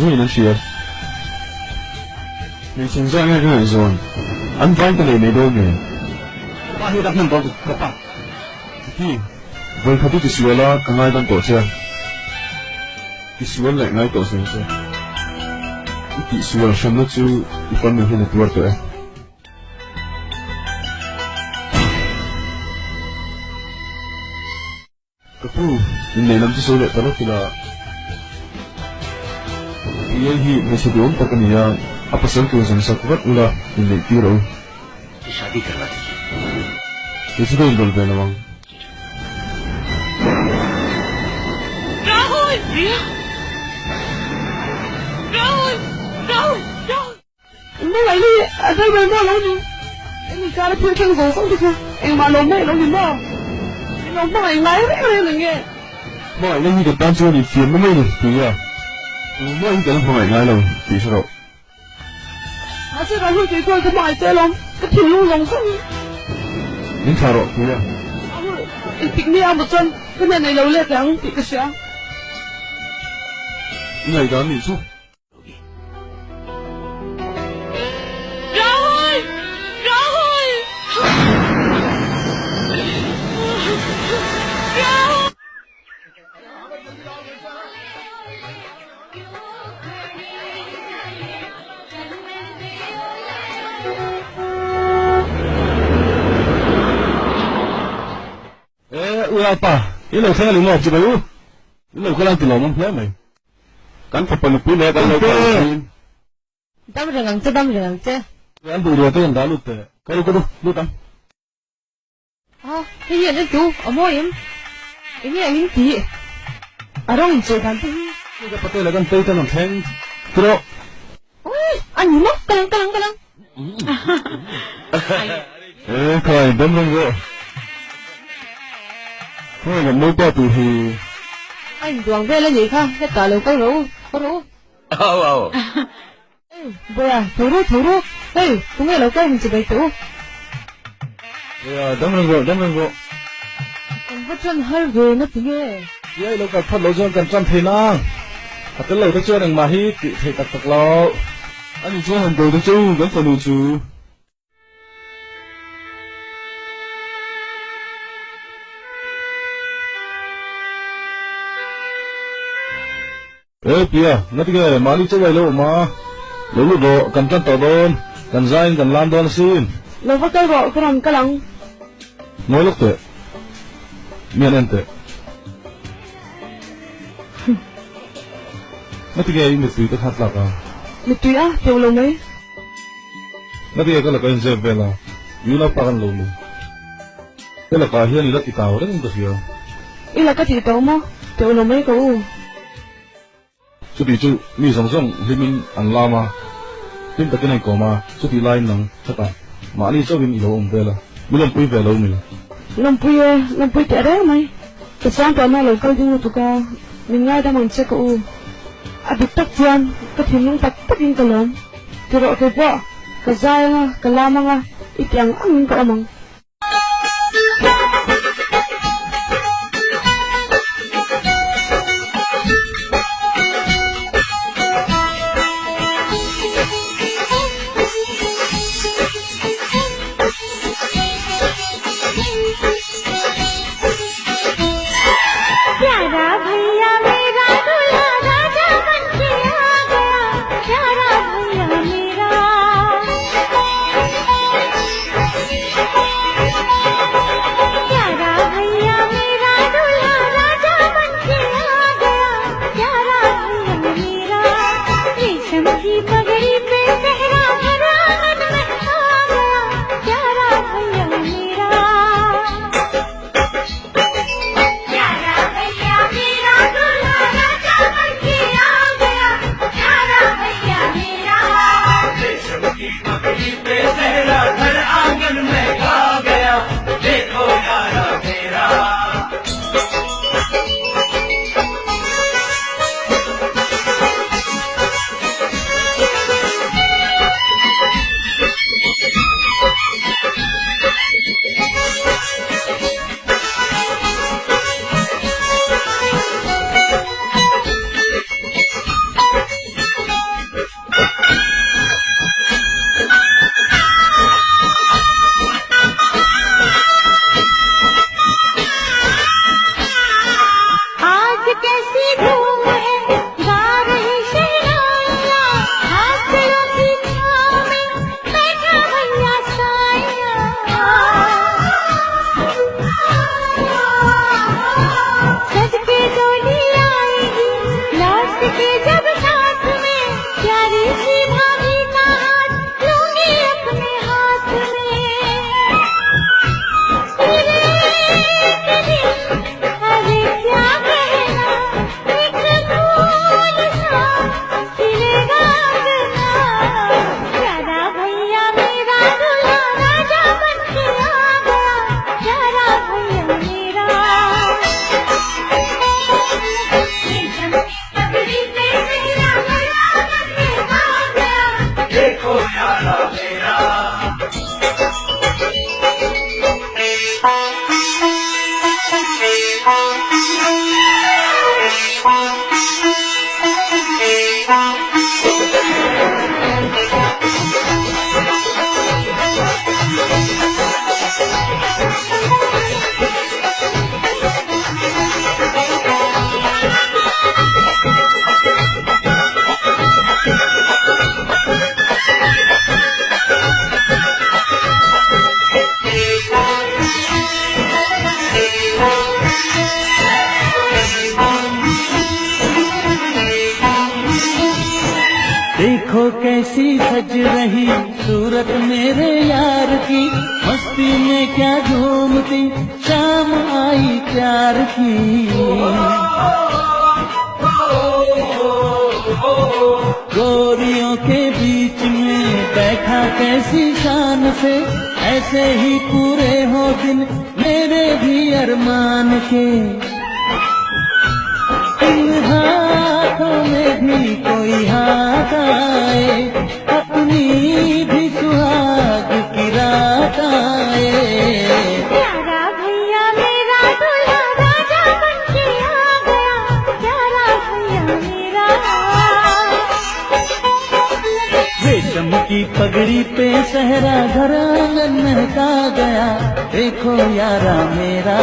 zo in shia ni chen sa nga nga zon an find the me do me ba hi dak nan ba ka pa hi voi khati ki suela kangai dan to cha ki suel le ngai to sen cha ki suel sham na chu ipon me hin tuar to kapu ni nam chu so le talo kila ये ही वैसे भी उन तक नहीं यार आप असल क्यों समझ सकते हो उला नहीं क्यों रहो शादी करवा दीजिए किसी को इंडोल पे ना मांग Rahul Rahul Rahul राहुलไม่ไหวเลยอะไรแบบนั้นแล้วนี่มีการพูดถึงสองคนทุกคนเองมาลงไม่ลงยินบ่ลงไม่ไหวไม่เลยหนึ่งเงี้ย ไม่เรื่องนี้กับตั้งชื่อนี่เขียนไม่เลยทีอ่ะไม่เกินพอไหวง่ายเลยทีสุดอาจจะเราลูกกี่คนก็ไม่ใจลงก็ทิ้งลูกลงซึ่งนี่ขาดหรอทีอ่ะอีกทีนี้เอาหมดจนก็เนี่ยในเราเรียกแล้วอีกกระเสียไงกันนี่สู้राहुल Rahul Rahul ui apa ini lo saya lima coba lu ini lo kalian tidak mau lama kan kapan pun ya kan lo đâm rừng chứ kan tu dua tu yang dah lu tu kalau kau lu tam cái gì đó chú ở môi em nghe những gì ở đâu chơi thằng thứ kita pakai lagi teh tanam theng terus anh nhìn mất cái lăng kalau đâm rừng rồi thôi là mới qua từ thì anh đoàn về là gì không cái trả lời có rủ bây giờ thủ rú ê cũng nghe lời cái mình chỉ bày tủ đâm rừng rồi anh bắt chân hơi về nó tiếng nghe vậy lo cả phát lo cho cần trăm thế na cái lời cái chưa đừng mà hi kỹ thể tặc lo anh cho hàng đầu cái chú vẫn phần đủ chú Pia, nanti ke mali coba lo ma, lalu do kancan todon, kan zain kan landon sin. lo bắt cái gọi cái làm cái lăng Nói lúc thế, miền ente. Nanti ke ini tu itu hat laka. mày tùy á tiểu lâu mấy Nanti ke kalau kau injek bela, yula pakan lo lu. Kalau kau hian ilat kita orang itu sih. ý là cái gì tao mà tiểu lâu mấy cậu Sudah itu, ni song limin ang lama. Tim tak kena koma, sudah lain nang kata. Mali so bin ilo bela, belum pui bela ni. làm pui trẻ đấy mày cái sáng tao nói lời câu chung tụi ca mình ngay đang mình chơi cậu bị tắc chuan cái thìn lông tắc in cái lớn thì rồi cái vợ cái dai cái lama ít tiếng ăn cái măng प्यारा भैया मेरा दूल्हा राजा बन के आ गया प्यारा भैया मेरा जब साथ में प्यारी सी भाभी का हाथ लूंगी अपने हाथ में तेरे अरे क्या कहना एक फूल सा खिलेगा अंगना प्यारा भैया मेरा दूल्हा राजा बन के आ गया प्यारा भैया मेरा पगड़ी पे मेरा भैया बन के आ गया देखो यारा मेरा देखो कैसी सज रही सूरत मेरे यार की मस्ती में क्या झूमती शाम आई प्यार की गोरियों के बीच में बैठा कैसी शान से ऐसे ही पूरे हो दिन मेरे भी अरमान के इन हाथों में भी कोई हाथ आए अपनी भी सुहाग की रात आए प्यारा भैया मेरा दूल्हा राजा बन के आ गया प्यारा भैया मेरा रेशम की पगड़ी पे सहरा घर आंगन महका गया देखो यारा मेरा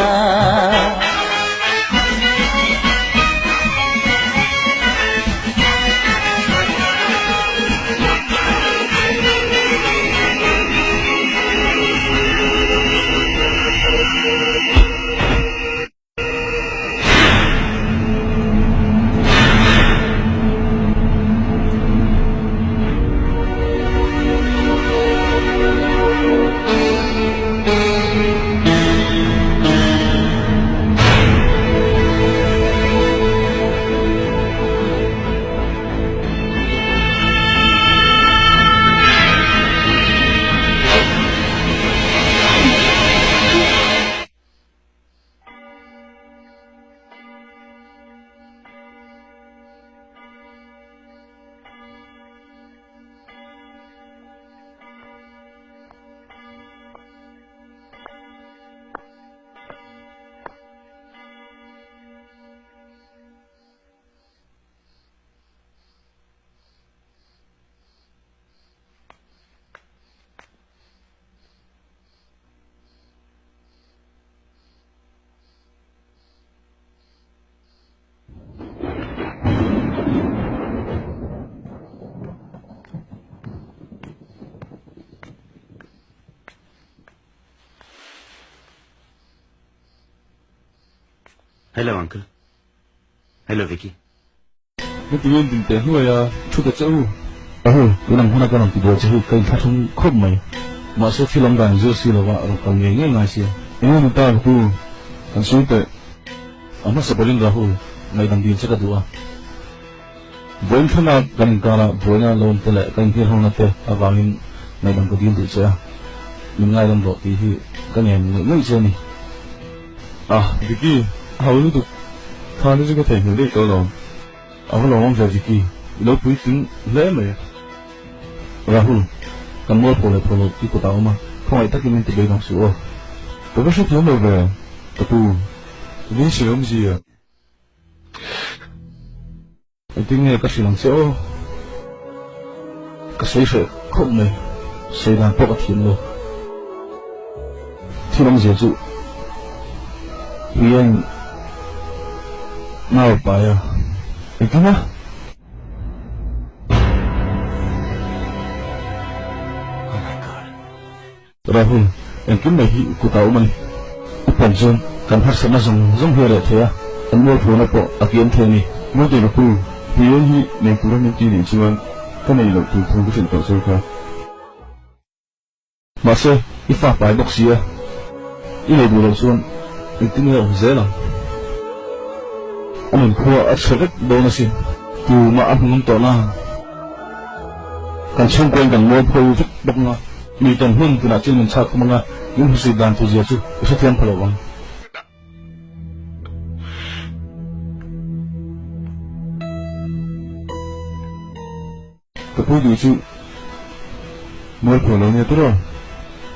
hello uncle hello Vicky Nó tự nhiên tình tế người chút được chỗ cái năm hôm nay con làm thì đồ chỉ cây phát không khớp mày mà số phi long đàn dưa xì là vợ còn nghe ngay xì Ini minta tu Kan suite amma sabalin rahu ngai dang din chaka duwa Boin khana kan kala boina lon tele kan hir hona te awangin ngai dang ko din du cha min ngai dang ro ti hi kan em ngai che ni Vicky Hầu như tục Tha nó có thể hiểu được câu lòng Ông lòng ông giờ Vicky Nó quý tính lễ mày Rahul kan mo pole ti ko tao ma không ai tất nhiên tự bên sủa Tôi có số thiếu đâu về Tôi tu Tôi biết sự ông gì à anh tin nghe các sự làm xéo các xây sẽ không này xây làm bốc thiên luôn thì làm gì dụ vì anh nào bài à anh tin á Rahul anh kiếm này hiệu của tao mà Upan John kan har sana zong zong here the an mo phone po akian the ni Nó tôi là tu Priya hi ne pura ne ti ni chuan ka nei lo tu thong ka chen to so ka ma se I fa pai bok sia I le du lo chuan I tin le zela amin khuwa a chhek do na sin tu ma a hung to na kan chung kwen kan mo phoi vik bok na mi ton hun tuna chin min chak manga yin husi dan tu zia chu sa thiam phalo wang ka pui du chu mo phalo ne tro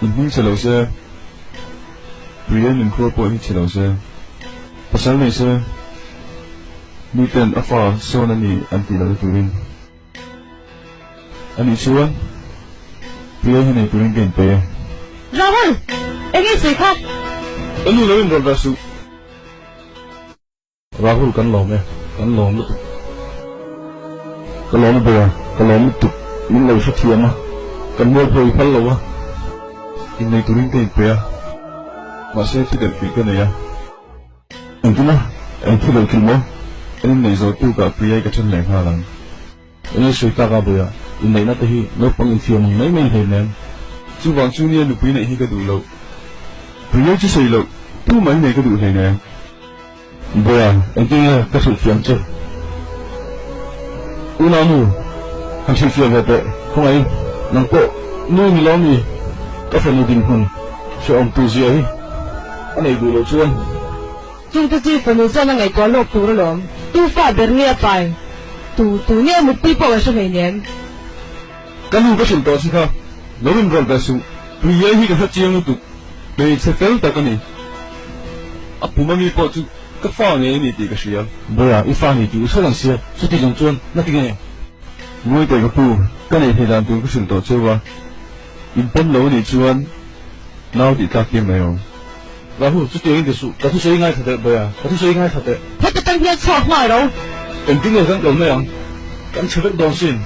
in chalo se Priya min khuwa po hi chalo se pasal nei se mi ten afa so na ni anti la turin ani chuan Priya hi nei turin gen pe Rahul, anh ấy gì khác? anu lo in ro su Rahul kan lo me kan lo lu kan lo be kan lo tu min lo sa thiam kan mo phoi phal lo wa in nei turin gen pe ma se ti den pi kan ya antuna anh thi lo kin mo anh nei zo tu ka Priya ka chen leng ha lang anh sui ta ka boya in nei na te hi no pang in thiam nei mai he nem chu wang chu ni lu pi nei hi ka du lo Priya chi sei lo tu mai nei ka du he ne boya anh tin ka su thiam che una nu han chi thiam ve không ai nang ko nu ni lo ni ka fa ni din hun se om tu zia hi anh ei du lo chuan Chúng ta chỉ phải nói cho nó ngày có lộc tu rồi lắm. Tu phải để nghe phải. Tu nghe một tí bao giờ mấy年. kan lu ka chen to si kha lo in ro da su Priya hi ka ha chiang tu be se fel ta kan ni apu ma mi po chu ka fa ne ni ti ka sia boya I fa ni ti so lang sia so ti jong chuan na ti nge ngoi te ka pu kan nei he dan tu ka chen to chewa in pon lo ni chuan nau ti ta ki mai ong Rahul chu tiang de su ka thu sei ngai thate boya ka thu sei ngai thate Thế tôi tăng nhiên chọc ngoài đâu. en ti nge sang dong ne ang kan chhek dong sin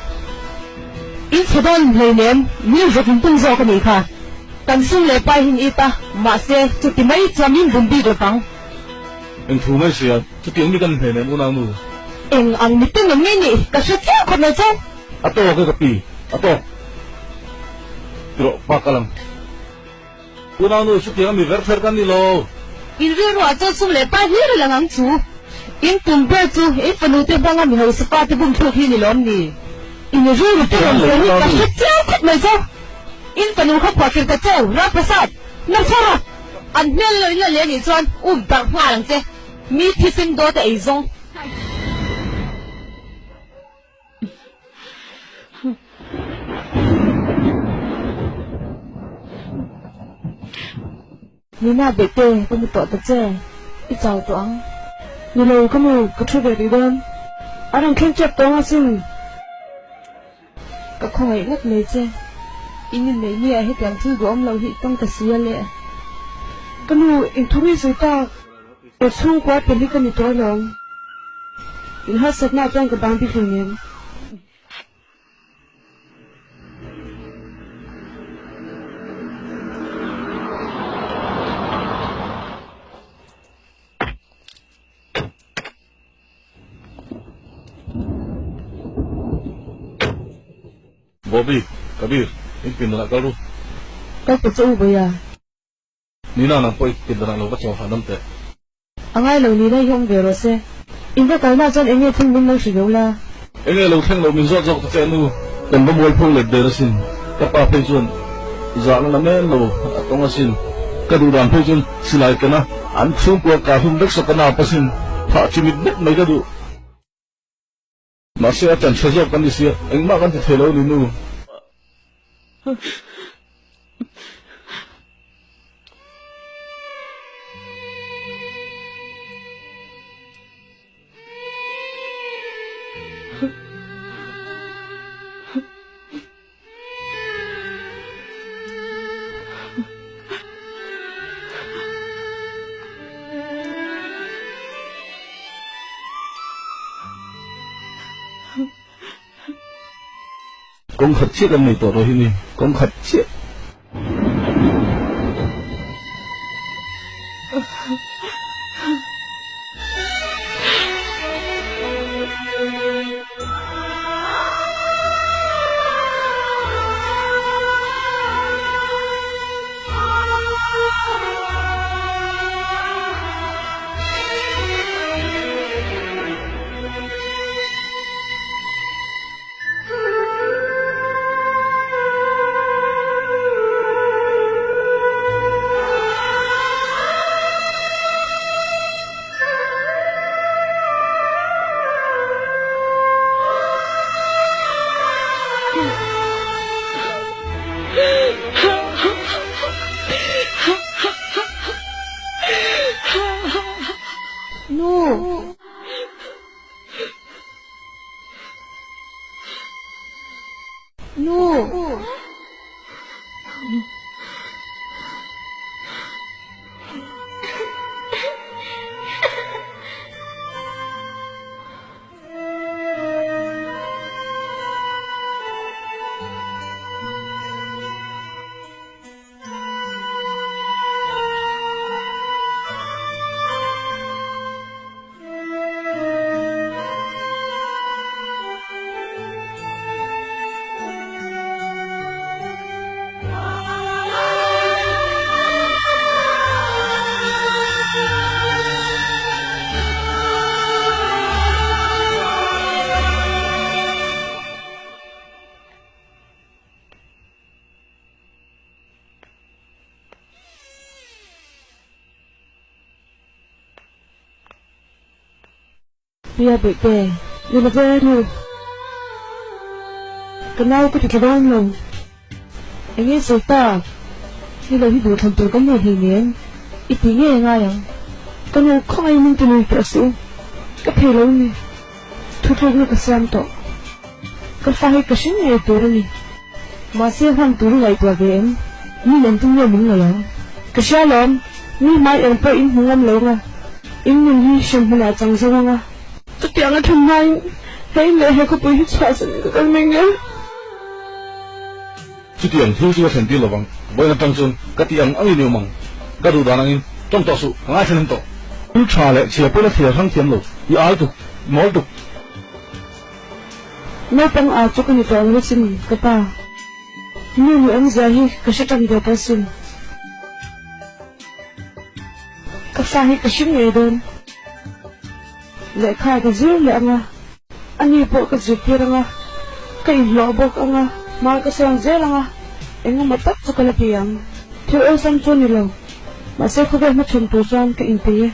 In chế đơn mấy年, nhiều rất hình tung do cái này cả. Cần xin lễ bài hình ít ta, mà sẽ chút tí mấy chăm in bùn đi được không? en thu mai sia chu tiang mi kan he ne mo na nu Anh ăn mít tiếng ngắm nghe nhỉ, cả sự theo con này chứ. ato ka pi ato tro pa kalam una nu chu tiang mi ver fer kan ni lo In riêng rồi cho xin lễ bài hiếu là ngang chú. In tùm bê chú, in phần ưu tiên đang ăn hồi spa thì bùn thuốc hi ni lón nì. In riêng rồi tiếng ngắm nghe cả sự theo con này chứ. In phần ưu khắp quả kìa ta chèo, ra bà sát. Nằm sao hả? Anh miên lời là lẽ nhỉ chuan, bạc hoa lăng chứ. Mi thi sinh đô tại ấy dông. Nina bể tê, có một tọa tật chê. Ít chào toán. Nhi lâu có một cái chú bể đi đơn. Anh đang khen chẹp toán xin. Các không ấy ngất mê chê. In nhìn lấy nhẹ hết làm thư của ông lâu hị tông tật xìa lệ. Cái nụ in thú đi dưới ta. Ở xung quá tiền đi cái nụ tối lòng. In hết sạch nào cho anh cái bán đi phương nhiên. Bobby Kabir in pin na ka ru Các cái chú bây giờ. ni na na poi pin na lo ka chaw hanam te Ang ai lâu ní đây không về rồi xe. In cái nào cho anh nghe thương minh lâu sử dụng là. enge lo theng lo min zot zot te nu kan ba mol phung le de sin ka pa pe chuan za na men lo atong sin ka du dan pe chuan silai kana an chung ko ka hum dak sa kana pasin tha chimit nek mai ka du ma se atan chhe kan di sia eng ma kan the lo ni nu Con khật chiết làm này tổ rồi hi con khật chiết ลูก Biar baik-baik, dia lebih tu. Kenal aku di kedai long. Ini serta, ni lagi dua tentu kamu hingga, itu ni yang kamu kau ini tu persu, kepelong ni, tutup ni kesan tu, kefahai kesin ni turun ni, masih orang turun lagi tu game, ni yang tu ni mungkin, kesalam, ni mai yang per in mungkin longa, in ni semua macam semua. Tôi tiếng là thầm mai thấy lệ hay có bối hết xóa sẵn của con mình á. Chú tiếng thiếu chú thành tiêu là bằng bởi là trong xuân các tiếng ăn nhiều măng các đồ đàn ăn trong tòa sụ ngay trên tòa chú trà lệ chỉ bởi là thiệt thăng thiền lộ ý ái tục mối tục Nếu tăng áo cho con người ta với xin các bà như người ăn giá hi có sẽ trong điều ta xin các pha hi có xin người đơn lệ khai cái dữ lệ nga anh đi bộ cái dữ kia nga cái lọ bộ nga mà cái sang dễ nga anh mà tắt cho cái là piang thiếu em sang cho nhiều lâu mà sẽ không biết mất chân tu san cái in tê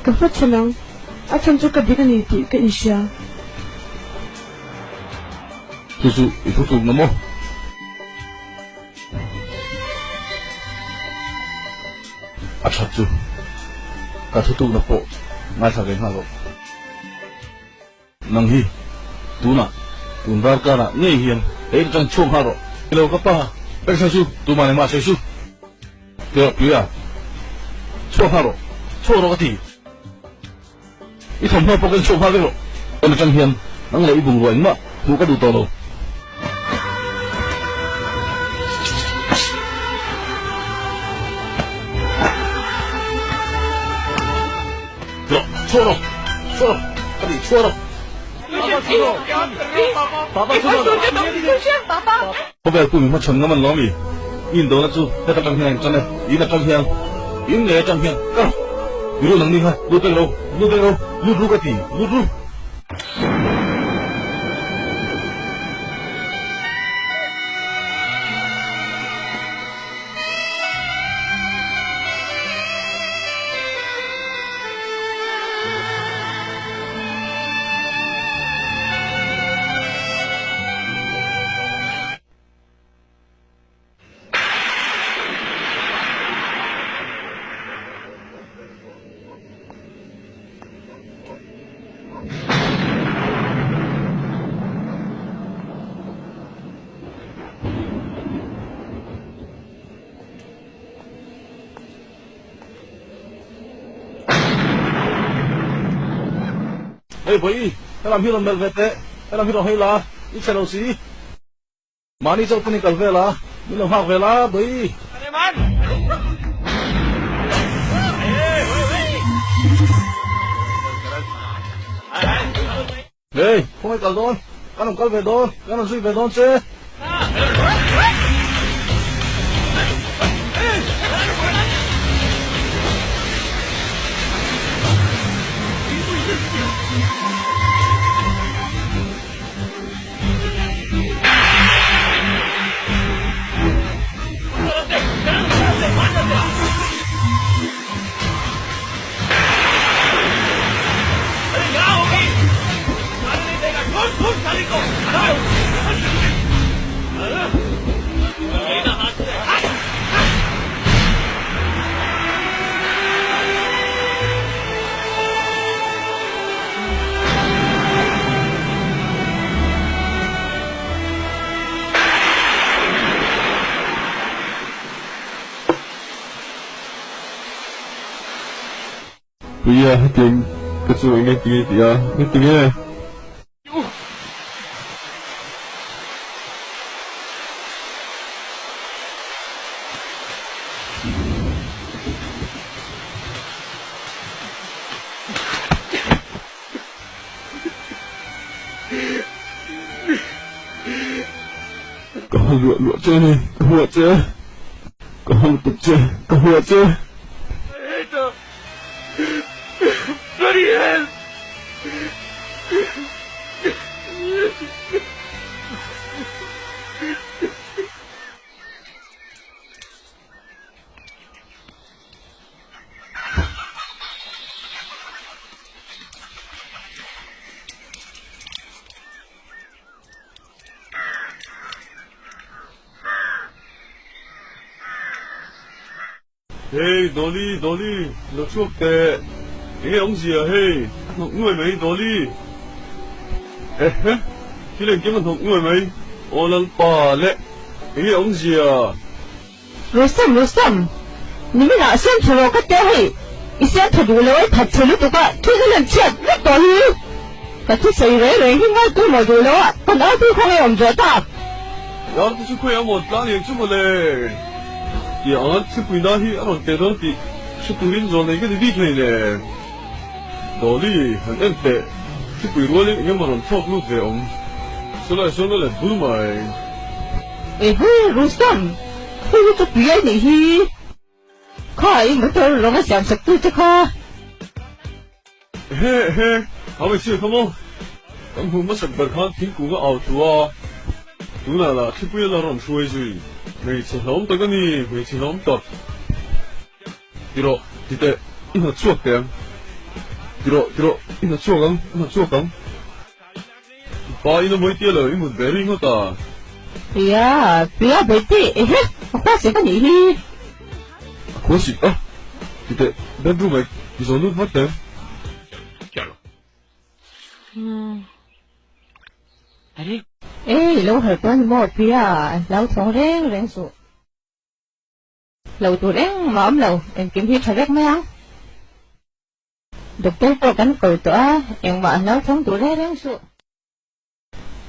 cái phát chân năng anh chân cho cái đi cái này thì cái in xia chú chú ít thuốc nó mô à thật chú cả thuốc nó bộ ngay sau cái nào nang hi tu na tun dar ka na nge hian e chang chong ha ro lo ka pa per sa su tu ma ne ma se su te pia chong ha ro cho ro ka ti i thom ha po kan chong ha ro on chang hian nang lei bung ro ma tu ka du to lo cho ro ka di cho ro có vẻ cũng mất chồng ngắm lắm đi, nhìn đó là chú, cái tập trang hiền cho này, ý là trang hiền, ý nghĩa trang hiền, các, ví dụ năng đi ha, lút cái đâu, lút cái gì, lút. Ê bấy, cái làm hiếu làm về thế, cái làm hiếu hay là, ít xe đâu xí, mà đi cho tôi cần về là, mình làm học về là bấy. Ê, không phải cần đón, cái làm cần về đón, cái làm suy về đón chứ. 不要点，可是我应该点啊，你点。Lụa chơi này, lụa chơi. Con tập chơi, con lụa chơi. Bloody hell! Hey, Dolly, nó chuộc tệ. Cái ông gì à, hey, thằng người mấy, Dolly. Ê, cái lên kiếm một thằng người mấy. Ô lần bà lệ. Cái ông gì à? Rustam, 你们哪先出了个单位？一先出住了，他出了这个，这个人钱那多哩。那这谁人应该都没住了，他哪都可能我们这大。然后就快要我打脸这么嘞。呀，这回那去，俺带到的，是独立装的一个地方嘞。Dolly，很硬的，这回我嘞，因为我们操路的，说来不买。哎嘿，Rustam，这个就不要你去。看，没得让我想食对这个。嘿，好没事，come on。咁我乜食白卡天股個牛肚啊？đúng là khi bây giờ làm xuôi rồi người chỉ lắm tới cái này người chỉ lắm tới đi rồi đi tới ít là chuột tiền đi rồi ít là chuột căng ba ít là mấy tiền rồi ít một bé linh hết à bây giờ bé tí khoa sĩ cái gì khoa sĩ à đi tới bên ruộng mày đi rồi nước mất tiền अरे lâu hồi con một phía lâu thằng rèn sụt lâu tụi rèn mà lâu em kiếm hết thật mấy ăn được tới tôi cắn cầu tụi em mà lâu thằng tụi rèn sụt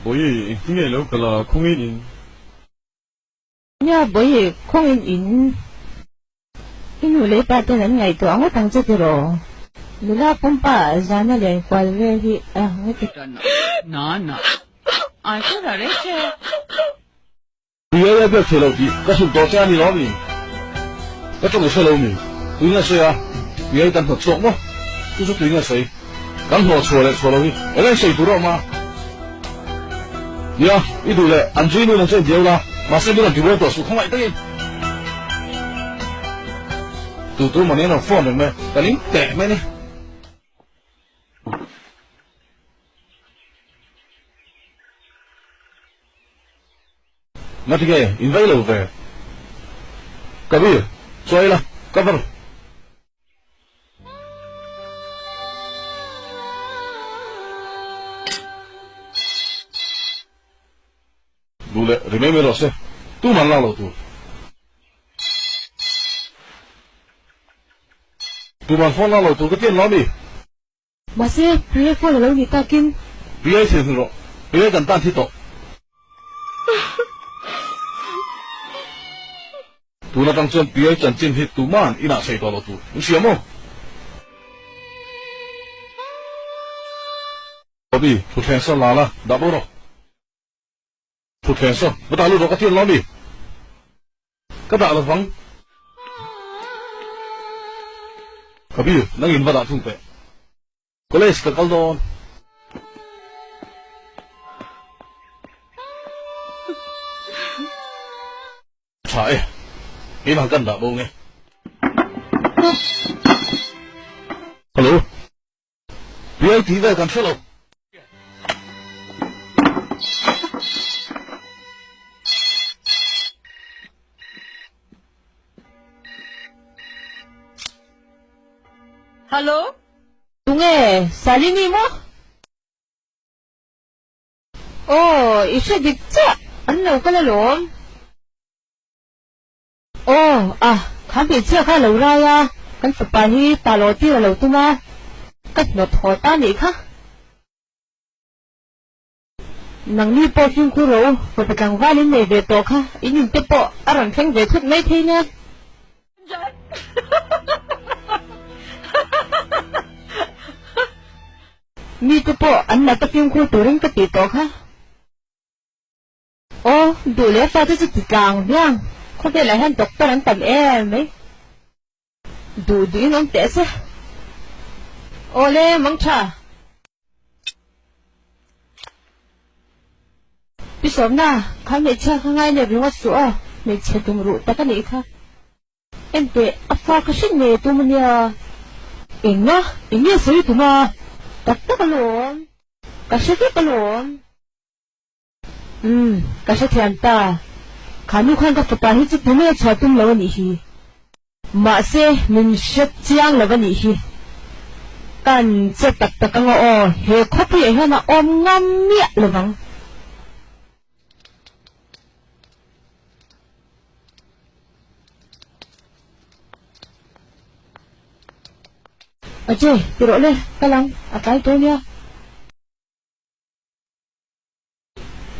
bởi vì cái này lâu cả là không in nha bởi vì không in cái người lấy ba tên ngày tụi ông có thằng chưa rồi người ta cũng phải ra nó liền qua về thì mấy cái ना ai có ra đấy chứ bây giờ bây giờ đi cái số đồ chơi này đó mình cái chỗ này chơi lâu mình đúng là chơi à bây giờ đang học sống mà cứ đúng là chơi刚好错了去我在水不到吗呀一度嘞安追你能这丢了马上就能给我多数空来对都嘛年了放了没但你得没呢那这个因为了呗各位追了干不了đủ lệ rồi mấy rồi xem tu mà lao tu mà phong lao tu cái tiền nó đi mà xem bây giờ là lâu gì ta kinh bây giờ thì rồi bây giờ cần tan thì tổ tu là tăng chân bây giờ chân chân hết tu man ít nào xây to tu không xiêm không có đi tu thèn sao là đã bao rồi tu thèn sao bắt đầu rồi cái tiền nó đi cái đạo là vắng có biết năng in vào đạo thùng bè có lẽ sẽ có đâu phải cái bằng cân đạo bông nghe hello bây giờ tí về cần thiết đâu Hello? Đúng nghe, Salini mo? Isa dikta. Ano ka lalom? Khám biệt chưa khai lâu ra ya. Kan sapani taloti là lâu tu ma. cách nó thổi ta này khác nàng đi bộ phim khu rượu và phải càng vai lên này về tổ khác ý nhìn tiếp bộ ở đằng phanh về thuốc mấy thế nha mi tiếp bộ anh là tập phim khu tổ rinh cái tỷ tổ khác ô đủ lẽ sao tới sự càng nha không thể lại hành tộc ta đánh tầm em đấy đủ đi nóng té xe ô lê mong cha bị sớm na khám mẹ cha không ai nhập vào sữa mẹ cha tụm rượu ta cái này khác em tuệ áp pha cái sinh mẹ tụm mình à em nhá sữa tụm à tất cái luôn cái sữa cái luôn cái sữa thì anh ta khám khăn cái phụ ta hết chút tụm mẹ cha tụm lâu nhỉ mà sẽ mình sẽ chiang lâu nhỉกันจะตักตะกังอ๋อเฮคบพี่เฮน่ะอมงำเมียเลยบังอาเจติโรเลยกำลังอะไรตัวเนี้ย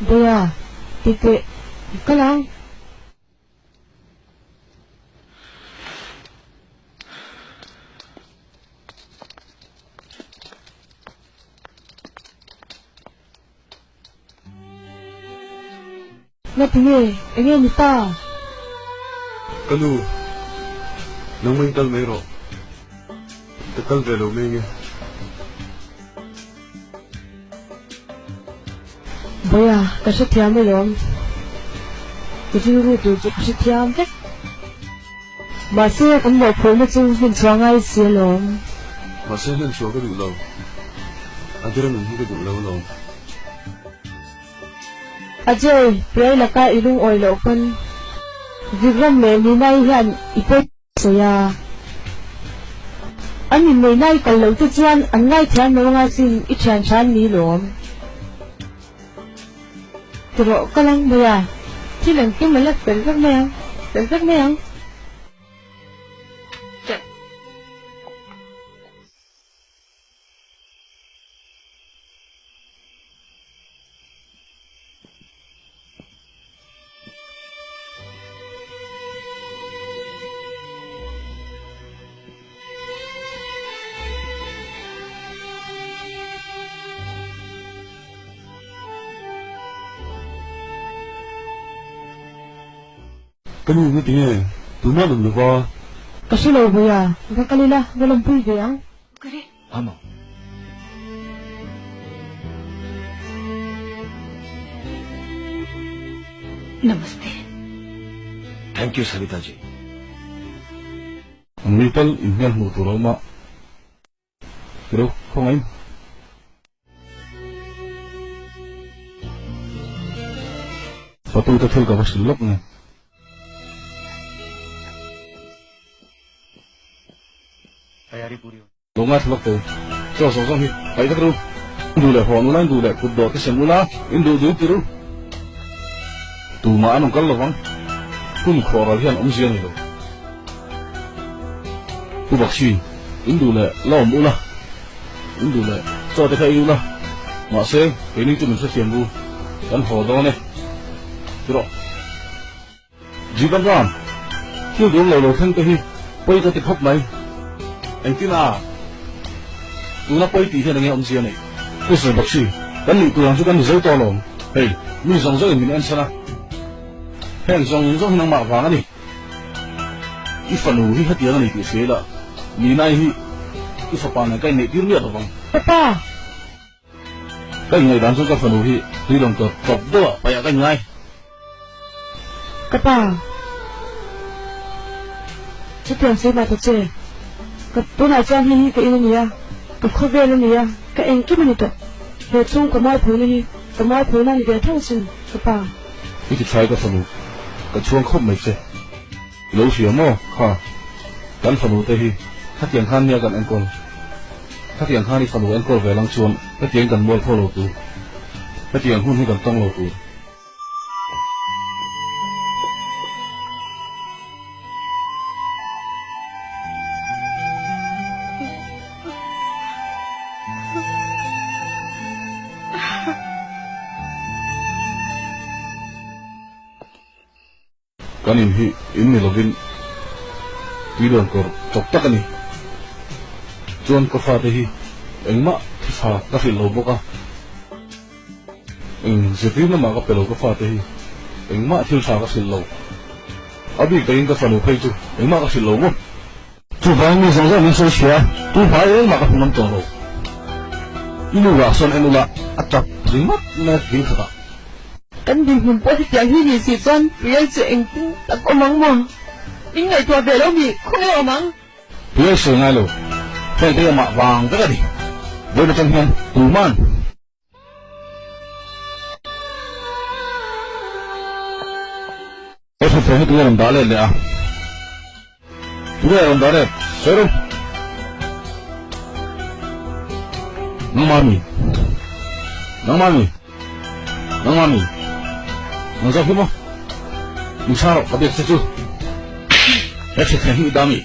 เดี๋ยวติเตกำลังNè tiếng nghe như ta Kanu Nông minh tân mấy rồi Tất tân về lâu nghe Bây à, cái sẽ thiam mới lắm Cái gì rồi tôi cái sẽ thiam thế Mà sẽ cũng một phố nó chung hình choáng ai xìa lắm Mà sẽ hình choáng cái đủ lâu Anh thấy mình không cái đủ lâu lâu Ajay, pray là ka ilung oil open. Vigram me ni nai hian ipet soya. Ani me nai kal lo tu chuan an ngai thian no nga sin I chan chan ni lom. Tro kalang maya. Chi lang kim malak pel rak mayang. Kanu cái tiếng này Tụi nó đừng được vào Kasi lo baya. Kakalila, walang puy gayang. 그래. Ama Namaste. Thank you Sarita ji Ang nipal inhal mo turaw ma Pero không anh Patuloy ta ka pasilok nga Lungat lok to So hi Ay takro Dule honu lang dule Kuddo ka semula Indo du tiru Tuma anong kalawang Kun khora hian siya nilo Kubak si Indule laom ula Indule So te kay ula Ma se Pini tu min sa tiembu Kan hodo ne Tiro Jiban ram Hiu dung lâu lâu thân cái hi Poi ka te khop mai Anh tin à Tuna poi ti hian nghe siya này Ku se bak si Kan ni tu lang su kan zai to lom Hey Mi zong zai min an sana Hèn dòng nang mạ vàng này, cái phần hữu hết tiếng này thì xế là, mì này hi, cái sập này cái này tiếng Việt rồi vâng. Papa, Cái này đáng số cái phần hữu hi, tuy đồng cờ cọp đỡ, phải cái ngay. Papa, chứ tiền xây mà thật chứ, cái tôi này cho hi cái ini nia, cái khâu về lên nia, cái anh kia mình được, hệ chung của mọi thứ này, cái mọi thứ này để thăng sinh, Papa. Cái trái cái phần hữu cái chuông không mấy chứ lâu xíu mà ha cái phần hữu đây hi hát tiếng han nha gần anh con hát tiếng han đi phần hữu anh con về lăng chuông cái tiếng gần mua thô lô tu cái tiếng hun hi gần tông lô tu kan in ni lovin pilon kor chok takani chuan ka fa te hi engma sa ka fil lo boka zeti na ma ka pelo ka fa te hi engma thil sa ka sil lo abi ka in ka fa lo phei chu engma ka sil lo mo chu ba ni sang sa ni so shia tu fa engma ka phum to lo inu wa son enu la atap rimat na di ka kan đi mình có thể hi gì xịt son vì anh sẽ anh ta có mắng mà những ngày thua về đâu bị không có mắng phía sửa ngay rồi thế cái mà vàng cái gì với nó trong hiên tù man cái thứ hai cái làm đá lên đấy à cái làm đá lên sửa rồi nang mami nang sao không mình sao có biết chưa cái thứ hai đam mê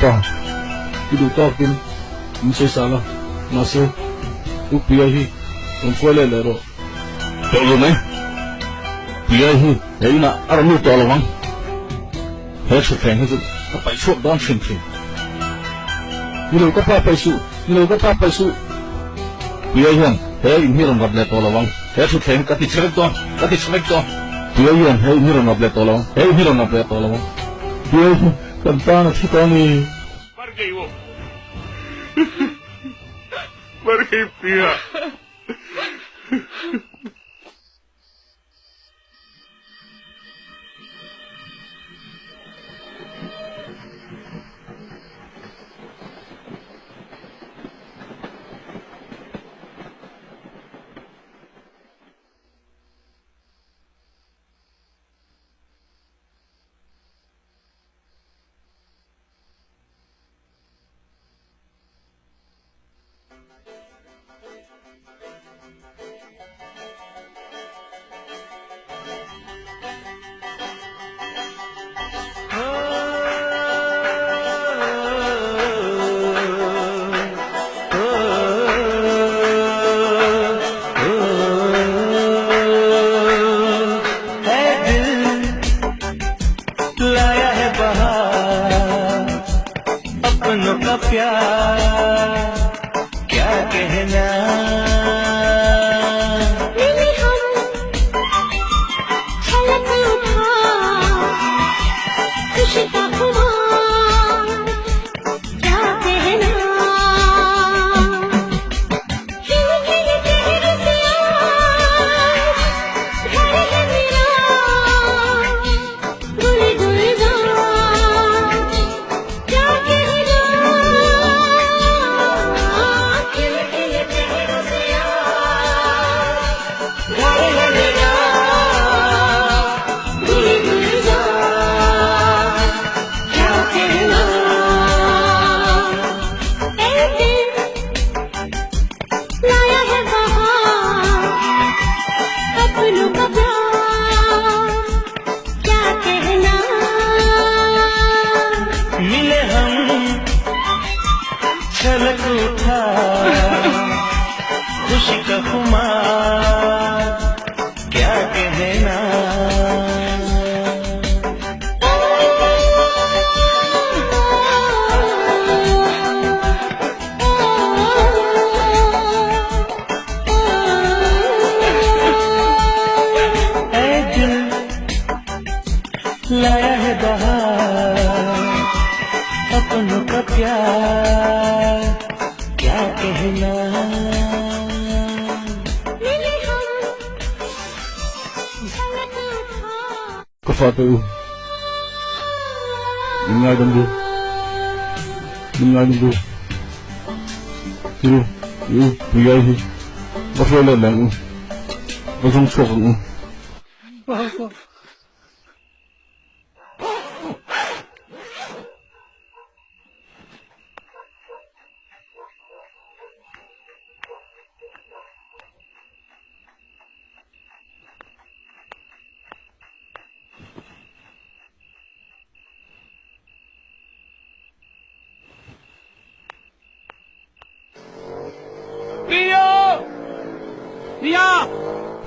ta cái đồ to kia mình sẽ sao là nó sẽ úp bia hi không phải là rồi to rồi này bia hi đấy là ở đâu to rồi không hết sự khen hết các bài số đón xem nhiều các bài số bia hi thế in hi làm gặp lại to rồi không hết sự khen các thị trường to bia hi thế in hi làm gặp lại to rồi thế in hi làm gặp lại to rồi không bia hi cần ta là thích con đi मर गई वो मर गई पिया अपनों का प्यार क्या कहना मिले हम छलक उठा खुशी का खुमार क्या कहना खिल खिल चेहरे से आज घर है मेरा गुल गुलजार क्या कहना खिल खिल चेहरे से आज घर है मेरा गुल गुलजार क्या कहना ऐ दिल लाया है बहार अपनों का प्यार क्या कहना मिले हम छलक उठा खुशी का खुमार क्या कहना ऐ दिल लाया है बहार अपनों का प्यार क्या कहना मिले हम छलक उठा Kafatu Mingai dulu Tiru Yu Biyai hi Bafo le lang Bafong chok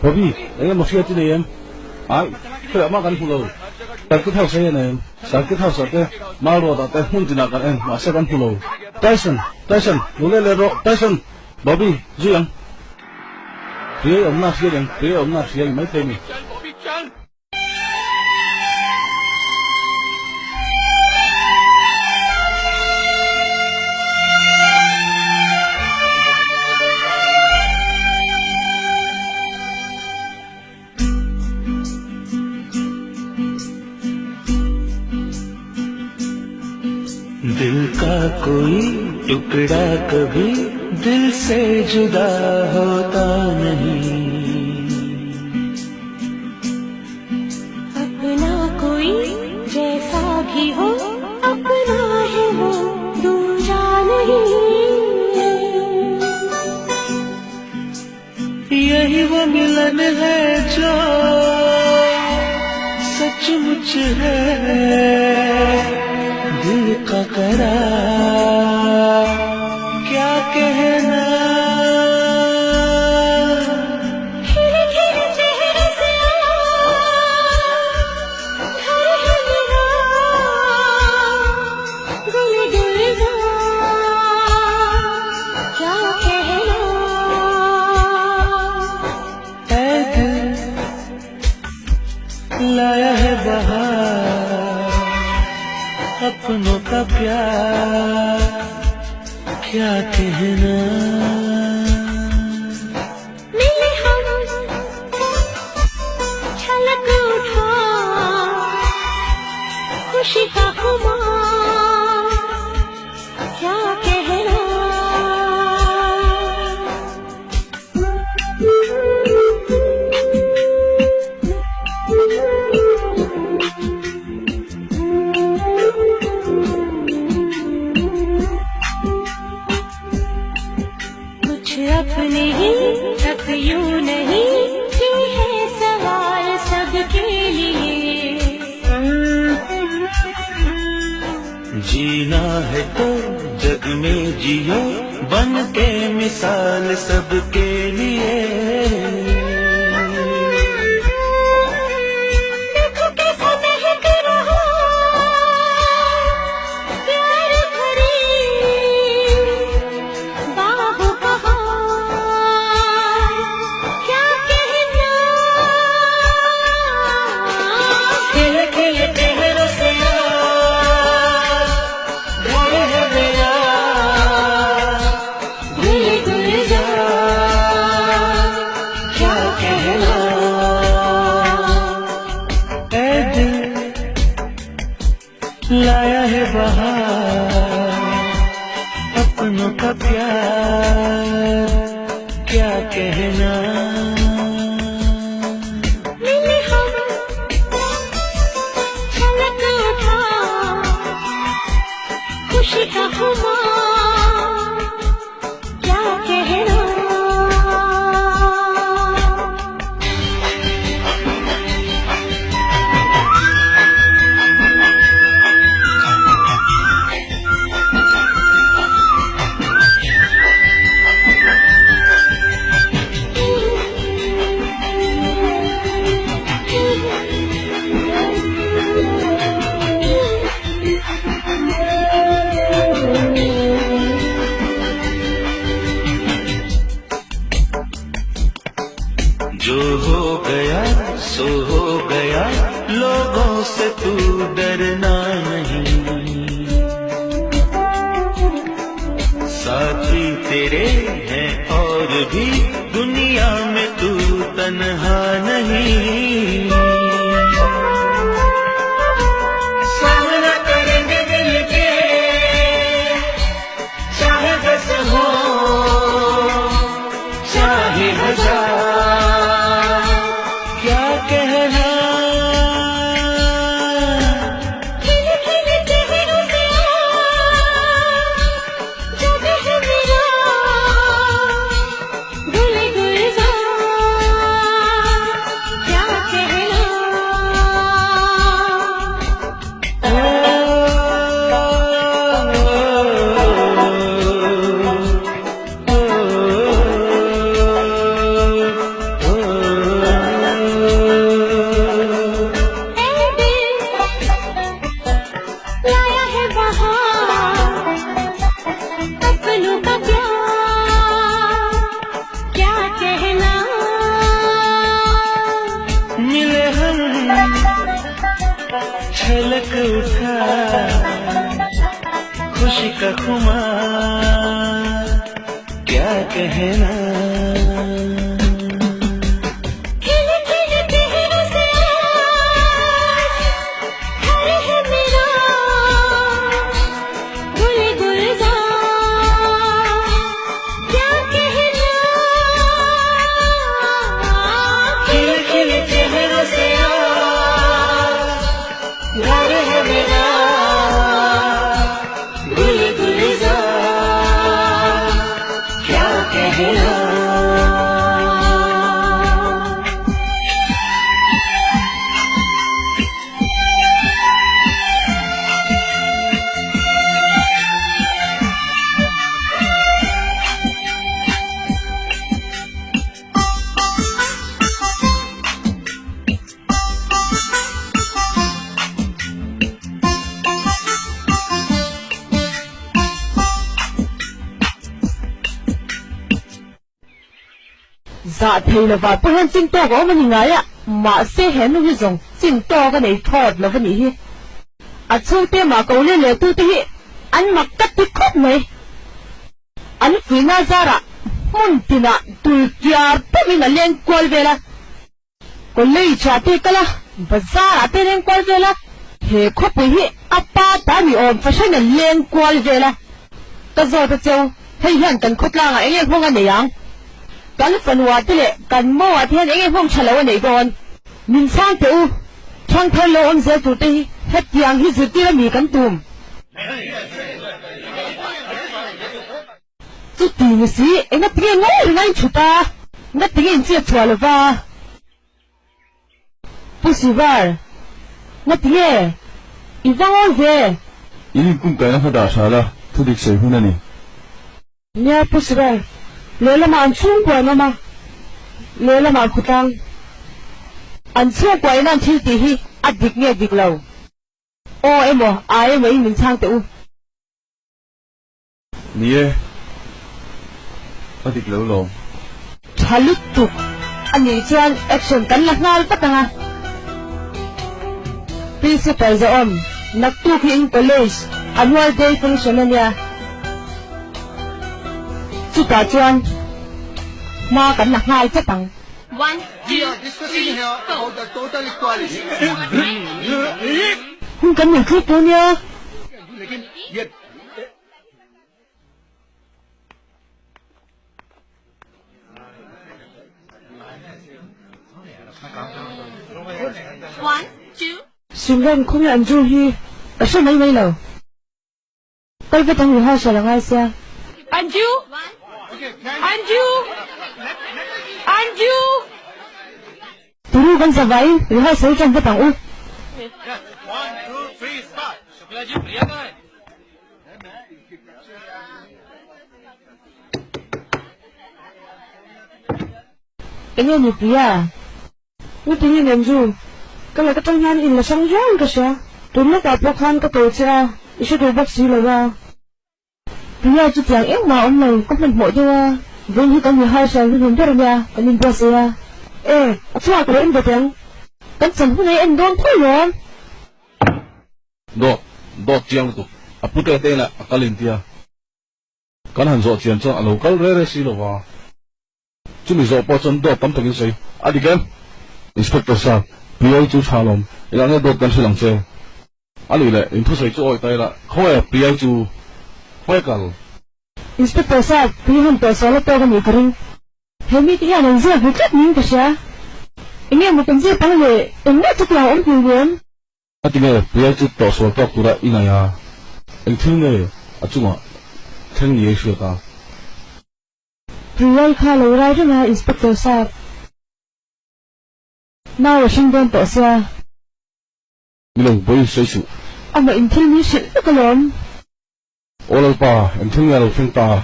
Bobby, dengan masih hati dia ai phải màกันพูโลแต่ก็เท่าเสียเนี่ยสักก็เท่าสักเนี่ยมาโรดแต่หุ่นจีนักกันมาเสียกันพูโลไทสันรู้เลยเลยโรไทสันบ๊อบบี้จุยังเรียอมนาเสียยังเรียอมนาเสียยังไม่เท่นี่ दिल का कोई टुकड़ा कभी दिल से जुदा होता नहीं अपना कोई जैसा भी हो अपना है वो दूसरा नहीं यही वो मिलन है जो सचमुच है दिल का करार क्या कहना खिले खिले चेहरे से घर है मेरा गुल गुलजार क्या कहना ऐ दिल लाया है बहार अपनों का प्यार क्या कहना मिले हम छलक उठा खुशी का खुमार क्या कहना अपने ही तक यूं नहीं ये है सवाल सबके लिए जीना है तो जग में जियो बन के मिसाल सबके लिए देखो कैसा महक रहा प्यार भरी बाहों का क्या कहना खिले खिले चेहरों से घर है मेरा गुल गुलजार क्या कहना ऐ दिल लाया है बहार अपनों का प्यार क्या कहना मिले हम छलक उठा खुशी का खुमार क्या कहना जो हो गया सो हो गया लोगों से तू डरना नहीं साथी तेरे हैं और भी दुनिया में तू तन्हा नहीं सामना करेंगे दिल के चाहे बस हो चाहे हजार क्या कहना खिले खिले चेहरों से जग है मेरा गुल गुलजार क्या छलक उठा खुशी का खुमार क्या कहना dạ thì là vào bữa hôm chinh to của mình ngay ạ mà xe hẹn nó như dòng chinh to cái này thọt là cái gì à châu tê mà cậu lên lệ tư tí anh mặc cắt tí khóc này anh phí na ra ạ muốn tin ạ tụi kia tất nhiên là lên quay về là còn lấy trả tê cái là và ra là tê lên quay về là hệ khóc với hi apa ta bị ổn phải là lên quay về là ta giờ ta châu hay hiện cần khóc lang anh em không ăn để ănกันฝันว่าที่เละกันเมื่อวันที่เองห้องเฉลยวันไหนก่อนมินสร้างเต๋อช่างเทโลอมเสียจุดที่เฮ็ดอย่างที่สุดที่เรามีกันตุ่มจุดที่นี่สิเอ็งนัดที่งูหรือไงชุดตานัดที่เอ็งเสียชัวร์หรือเปล่าผู้สิบาร์นัดที่อีฟังเอาเวอีนี่กุ้งไก่น่าด่าชาละทุกเด็กเสียหุ่นนี่เนี่ยผู้สิบาร์Lela ma an chung kwa na ma Lela ma kutang an chung kwa ina thil ti hi adik nge dik lo o emo ai mai min chang te u nie adik lo lo thalut tu ani chan action kan la ngal patanga principal za om nak tu ki in college annual day function ania chú cả chuan ma cảnh nặng hai chắc bằng 1, 2, 3, không cần nhiều clip nữa nha One, two. Xuyên lên không nhận du hi ở số mấy mấy lầu tay với thằng người hai sợ là ngay xe Anju! Anju! Anju! Turu kan sabay, lihat saya can với thằng U. 1, 2, 3, start. Shukla ji, Priya ka hai. Cái này nhịp Priya. Như thế này làm du. Cái là cái trong nhà in là sang giang cái sao? Turu nó gặp bác han cái tổ cha, ít đồ bác sĩ là ba. Priya chút tiếng em mà ông này có mình mỗi cho với như con người hai sao như thế rồi nha, con mình qua xe. Ê, chú à, em được tiếng. Cái chẳng hôm nay em đón thôi rồi. Đó tiếng tụ. À, bút cái tên là Akalin tia. Cái hàng dọ tiền cho alo cái rere xí lo vào. Chú mình dọ bao chân đó tắm thằng cái à đi kem. Inspector sa, Priya chú cha lom. Cái này đó cần sự lắng nghe. À lì lệ, em thu sai chú ơi tay là, không phải Priya chú. Hoy kal. Inspector sa, Priya hum to solo to kan ikaring. Hemi tiya nang zia bukat ning ka siya. Ini mo kan zia pang le, em na tukla om kuyen. Ati nghe Priya chú to solo to kura inaya. Em thương nghe, à chú mà, thương nhớ chuyện ta. Priya kha lo rai ra na Inspector sa. Na Washington to siya. Milang boy say su. Ama intelligent ka kalom. Olal pa, em thương nghe lo thương ta.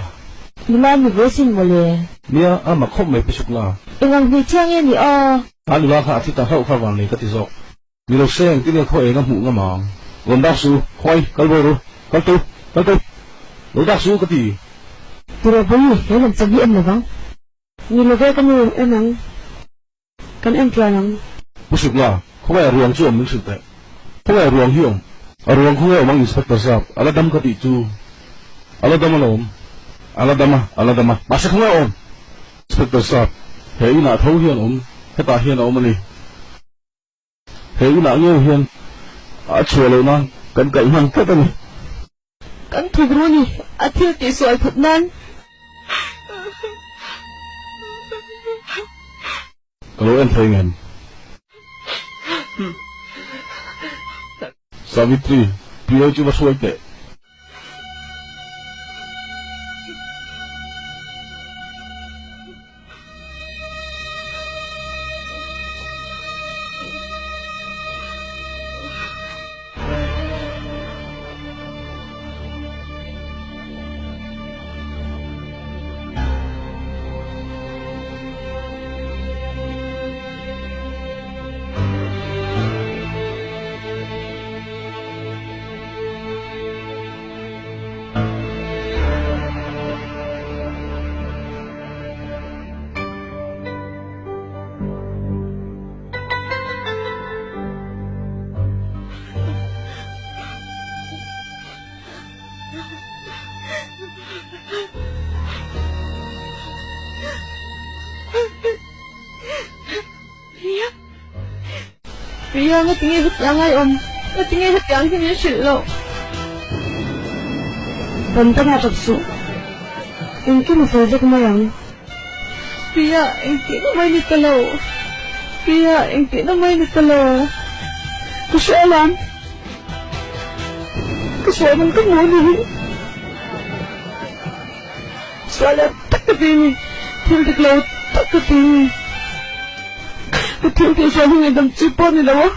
Nila ni voisin mo le. Nia ama khom mai pisuk la. Ingang ni chang ye ni o. Ali la kha thita khau kha wan le ka ti zo. Mi lo seng ti ne kho e ngam hu ngam mang. Gon da su, khoi, kal bo ru, kal tu. Lo da su ka ti. Tiro bui, he lam chagi em le bang. Ni lo ve kan ni em nang. Kan em tra nang. Pisuk la, kho ba ruang chu om min su te. Tengah ruang hiong, ruang kuya mang inspektor sahab, aladam kat itu, aladam alom, aladam, masuk kuya om, inspektor sahab, hei nak tahu hian heta hian om ni, hei nak ngeu hian, cuai lo na, kan kai mang kat ni, Kan thuộc luôn đi, thiêu tỷ sỏi phật nan. kalau en pengen, Savitri, beliau cuma suai dek. Ria, nó tiếng nghe rất đáng ai ông, nó tiếng nghe rất đáng khi nhớ sự lộ. Vân tâm hạ tập sự, anh cứ một thời giấc mơ rằng. Ria, anh kỹ nó may đi tà lộ. Ria, anh kỹ nó may đi tà lộ. Cô sợ lắm. Cô sợ mình cứ muốn đi. Sợ là tất cả đi, thêm thật lâu tất cả đi. Cái thiếu kia sao người đâm chip bón này đâu á?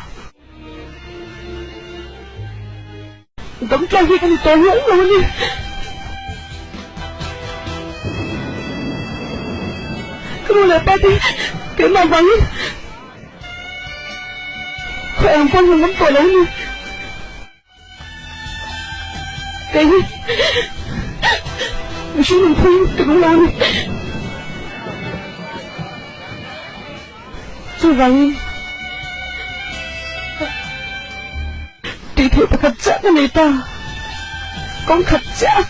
Đâm cho khi con tôi hiểu luôn đi. Cái đồ lại ba đi, cái nào vắng đi. Khỏe hàng con mình lắm tội lắm đi. Cái gì? Mình xin mình thôi, cái đồ lâu đi. Chú vắng đi theo ta khát chát này ta. Con khát chát.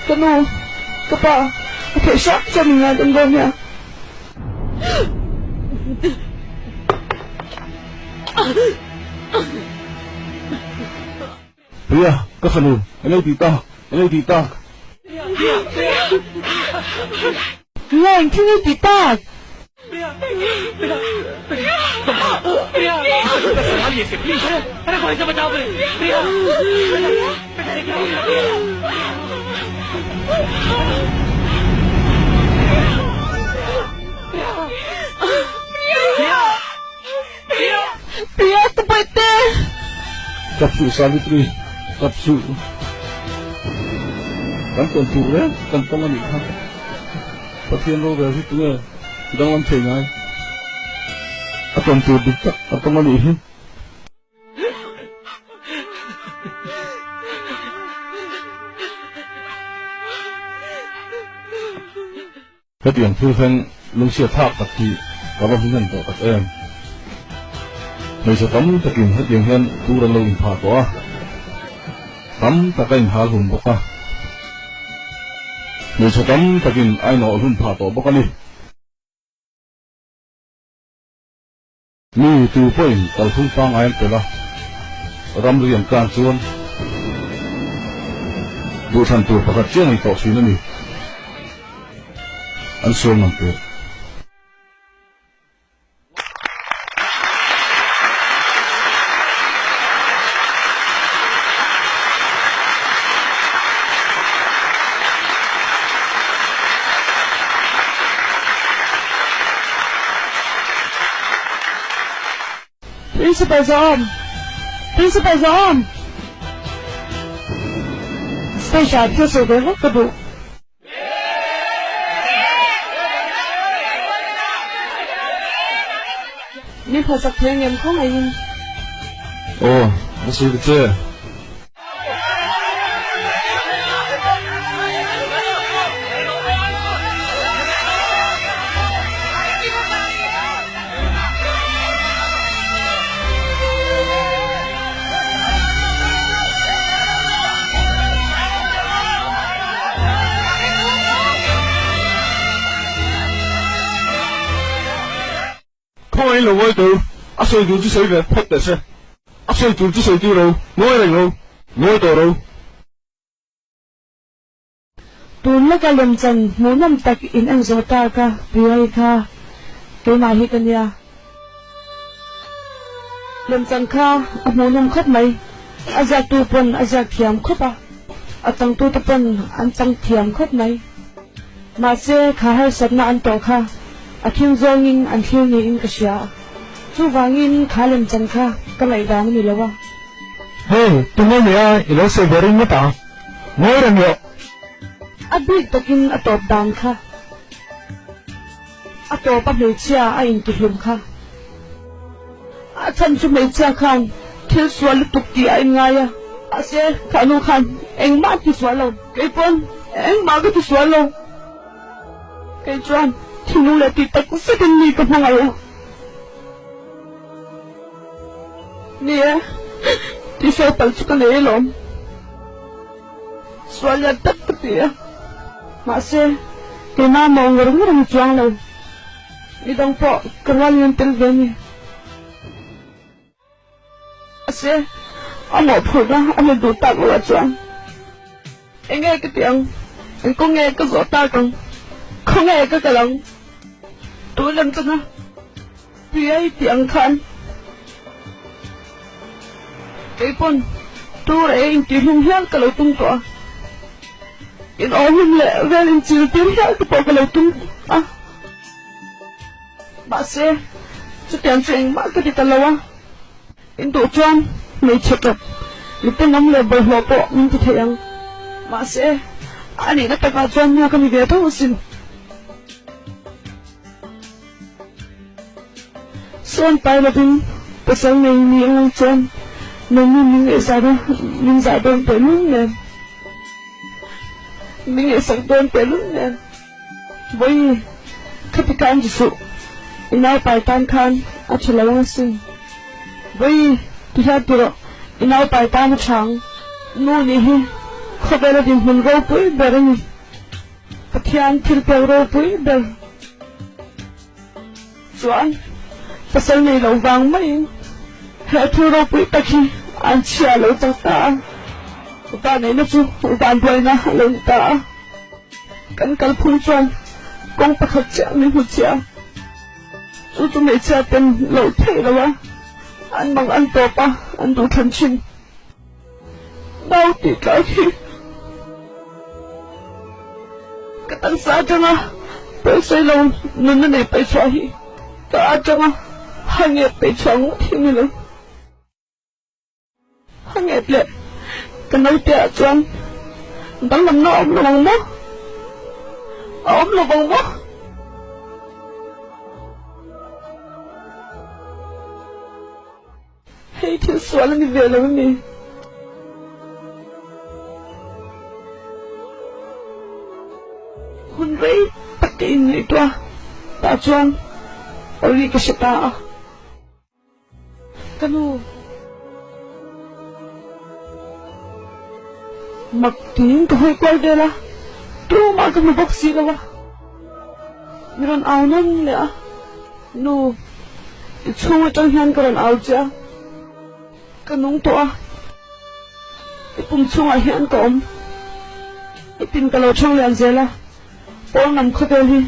Cái nô, các bà, có thể sát cho mình là đừng gồm nha. Ria, các phần hồn, anh ấy thì ta. Ria, anh thích đi ta. सवाल ये से please अरे कोई से बचाओ प्रिया Priya, tu pwede. Kapsu Savitri, kapsu. Kan konturnya, kan tangan ikan. Pasien lo berarti tuh dalam cengai. Atau kontur dikta, atau mana ini? Cái tiếng thư phân lung xia tháp đặc kỳ, có bao nhiêu tổ các em. Người sẽ tắm ta kìm hết tiếng hen, tu ra lâu phá tỏa. Tắm ta cảnh hà hùng bốc à. Người sẽ tắm ta kìm ai nọ hùng phá tỏa bốc à đi. Ni tu poin tal thung tang ayan pela. Ram riam kan chuan. Du than tu pakhat chiang ai to sin ani. An suam nam pe. Principal Zom! Principal Zom! Special thiếu sự đối rất cơ đủ. Nhưng thật sự thương em không ai nhìn. Ồ, nó suy cái chứ. 喺路嗰度，碎掉啲水嘅撲地聲，碎掉啲水啲路，我喺嚟路，我喺度路。tuôn lắc lem chân muốn nằm tắc in anh gió ta ka bia ka cái mà hi cái nia lem chân ka muốn nằm khát mấy aja tu pun aja thiam khát à tăng tu pun anh tăng thiam khát mấy mà se khá hay sắp na anh to ka à thiêu zongin anh thiêu ni in cái xia chu vangin khá lem chân ka cái này đang ni lawa hey tụi nó nè ilo se bering mất à ngồi rồi nhở abik takin atop dang kha atop pa mechia a in ki hlum kha a chan chu mechia khan thil swal tuk ti a ngaya a se khanu khan eng ma ki swalo ke pon eng ma ki swalo ke chuan thinu le ti tak se tin ni ka phangaya ni ti so pal chu ka le lom swal ya tak ti mà se cái mà mong người ngồi chuang lâu đi đông po cái liên tel về ni se anh ở phụ đó anh đủ tạc là chuang anh nghe cái tiếng anh có nghe cái gió ta không nghe cái lòng tôi lần chân á vì ai tiếng khan cái con tôi lại anh chỉ hung hăng cái lời tung tỏa in ôm lệ về lên chiều tiếng heo cái bộ cái lời tung à bà xe chút tiền chuyện mà cái gì ta lâu à in tụ chuan mấy chục lắm lúc tên nắm lệ bờ hồ bộ nhưng thì thấy bà xe anh ấy nó ta cả chuan nha cái gì về thôi xin xuân tay là pin bà sáng này miệng chuan mình nghĩ ra đó mình giải đơn tới lúc này mình nghĩ sang đơn tới lúc này với ketika anh jisu inau pai tan khan achulawang sin với tiha tiro inau pai tan chang nu ni hi khobela din hun go pui berani pathian thil pe ro pui ber chuan pasal nei lo wang mai he thu ro pui takhi an chia lo chang ta này nó chú bàn bồi na lên ta cắn cắn phun chuan con ta khát chả nên hụt chả chú chúng mày cha tên lẩu thế đâu á anh bằng ăn to pa anh đủ thần trình đau thì cái khi cái tăng xa chẳng à bởi xây lâu nên nó này phải xóa hi ta chẳng à hai nghiệp phải xóa ngũ thiên như lâu hai nghiệp lệ cái nấu tiệt chuan đang làm nó ốm bằng mó ốm là bằng mó hay thiếu xóa là đi về là cái gì hun vây tất cả người toa ta chuan ở đi cái ta cái nu mặc tiếng cái hơi quay đây là tu mà cái bốc xì đâu à mình áo nón nè nu chung trong hàng cái áo cha cái nông toa cái bung chung ở hàng cổng cái pin cái lỗ trong liền dễ là bông nằm khơi đây đi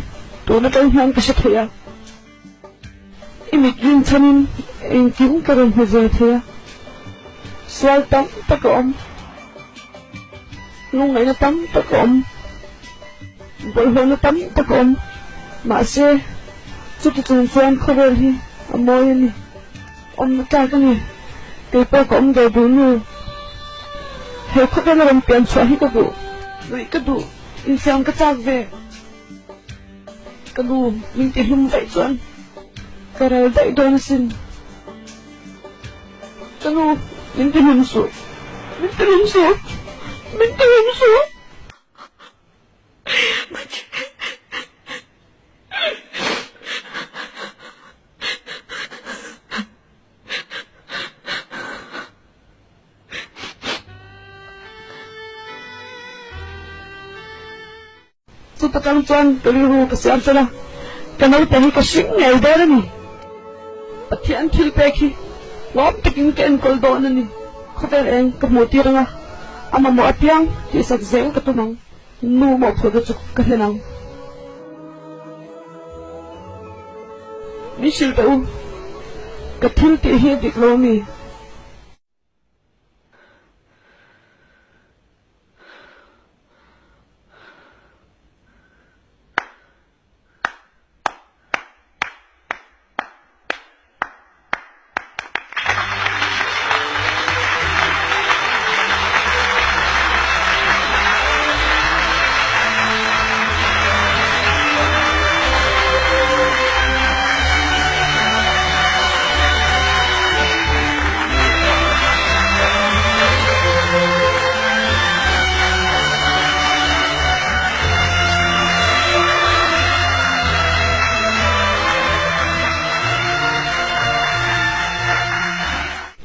tu nó trong hàng cái gì thế à imit riêng thân em kiếm cái đồng hồ dễ thế à xoay tắm tất cả nung ngày nó tắm tất ôm buổi hồi nó tắm tất ôm mà xe chút chút chuan không được đi môi đi ôm nó cha cái này cái bao cũng đều đủ nu hệ không biết là làm tiền xóa hết cái đủ vậy cái đủ in xem cái cha về cái đủ mình chỉ hung vậy chuan cái này vậy đơn xin cái đủ mình chỉ hung sụt mình chỉ hung sụt mình tự hung xuống Chúng ta căng chuan, tôi đi ru cái xem xem nào cái nấu tay cái xính này đây đó nè ปะเทียนทิลเปคีวอบตะกินเกนกอลโดนนี่เขาแต่เองกับหมดที่รังอามาหมดเพียงที่สักเซลกับตัวมังนูหมดพอจะกันเท่านั้นมิชิลเปอูกับทิลที่เฮดิกโลมี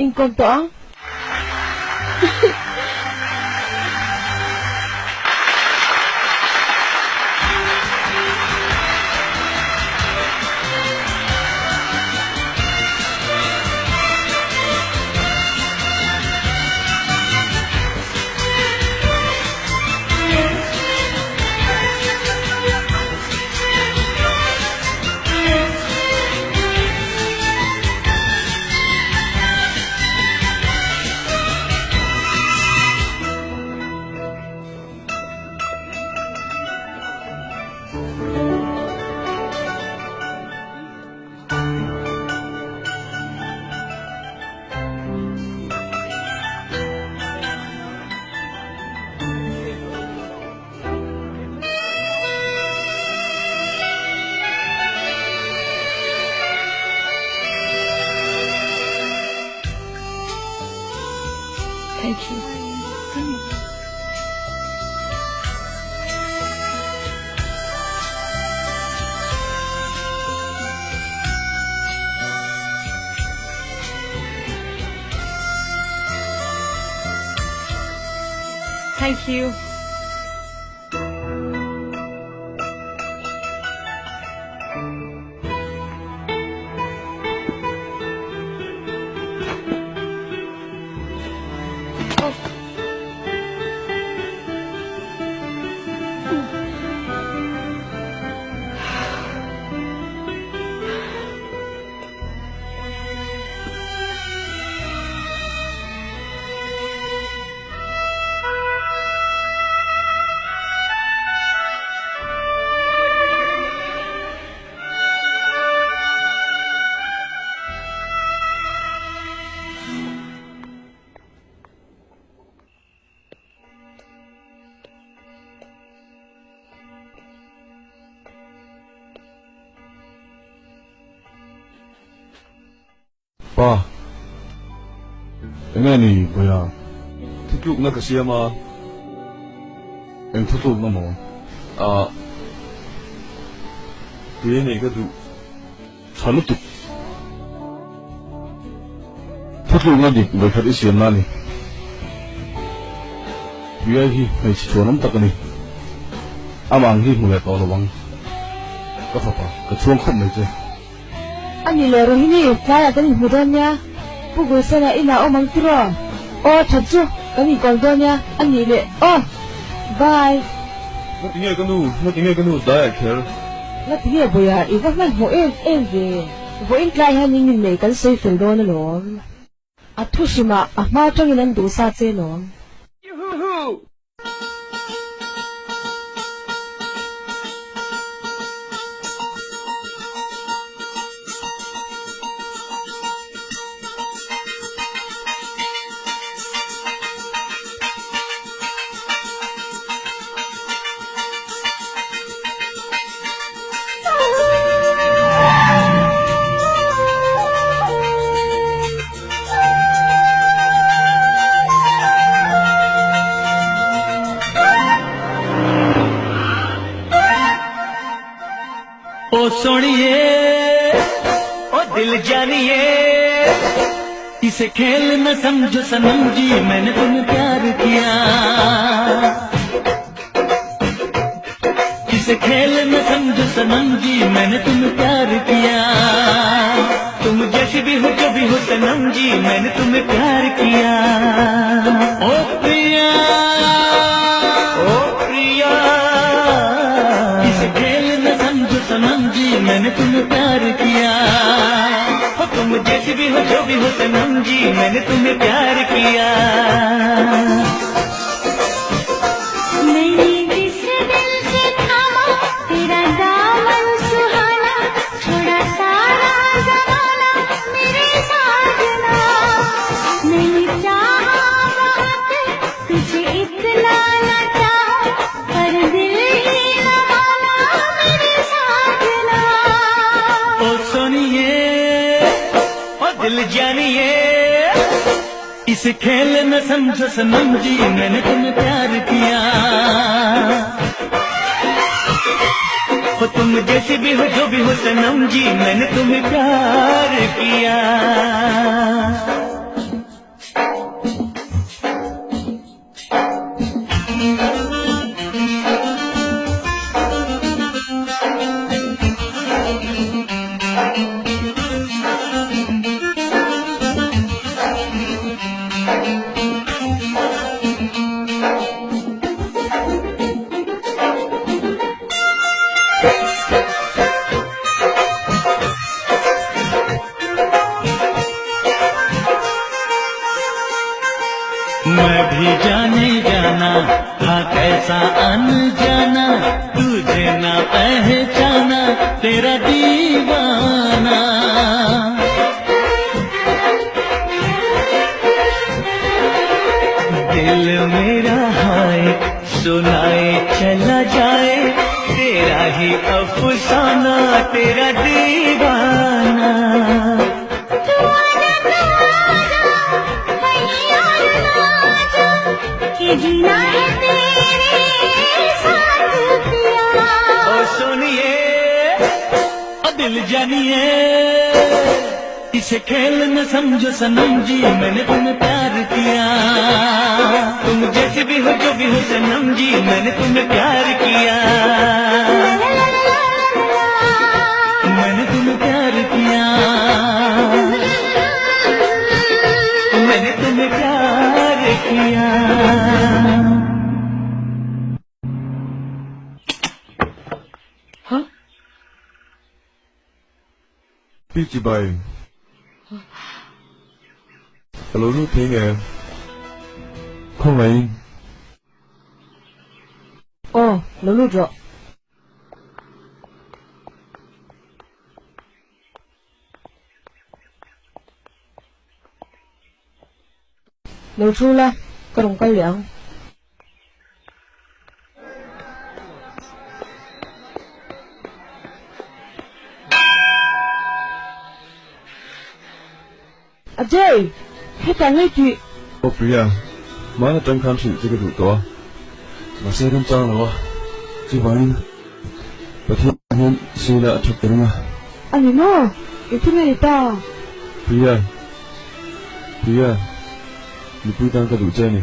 อิงกอนตัว Thank you. Thank you. Pa, enggak nih, boya. Tutuk nak kasih ama, yang tutuk nama. Dia ni kan tu, calo tu. Tutuk nak di, berkat isian nani. Dia hi, macam cuanam tak ni. Amang hi mulai tahu lawang. Apa? Kecuang kau macam. Ani lorong ini saya kan hudanya, pukul sana ina omang tiro. Oh cacu, kami kondonya ani le. Oh, bye. Nak tinggal kan tu, dah akhir. Nak tinggal boya, ibu kan hoen je. Hoen kaya ni ni kan saya tendo na lo. Atu sima, ahma cang inan dosa je lo. ओ सोनिए ओ दिल जानिए इसे खेल न समझो सनम जी मैंने तुम्हें प्यार किया इसे खेल न समझो सनम जी मैंने तुम्हें प्यार किया तुम जैसी भी हो जो भी हो सनम जी मैंने तुम्हें प्यार किया ओ प्रिया ओ प्रिया इसे खेल न समझो सनम जी मैंने तुम्हें प्यार किया हो तुम जैसी भी हो जो भी हो सनम जी मैंने तुम्हें प्यार किया दिल जानिए इसे खेल न समझो सनम जी मैंने तुम्हें प्यार किया हो तुम जैसे भी हो जो भी हो सनम जी मैंने तुम्हें प्यार किया मैं भी जाने जाना था कैसा अनजाना तुझे ना पहचाना तेरा दीवाना दिल मेरा हाय सुनाए चला जाए तेरा ही अफसाना तेरा दीवाना जीना है तेरे साथ पिया ओ सुनिए ओ दिल जानिए इसे खेल न समझो सनम जी मैंने तुम्हें प्यार किया तुम जैसे भी हो जो भी हो सनम जी मैंने तुम्हें प्यार किया मैंने तुम्हें प्यार किया मैंने तुम्हें प्यार किया biết chị bày Hello Ruth thế nghe không lấy Ồ, lâu lâu rồi. Lâu chu la, có đồng cây liệu. Jay, hết cả ngay chị. Ô Priya, má là trong khám sự cho cái đủ to. Mà xe đông trang là quá. Chị bảo anh, bà thiên hôn xe đã thật tới mà. Anh nó, cái thứ này ta. Priya, Priya,你不当个đủ chơi này.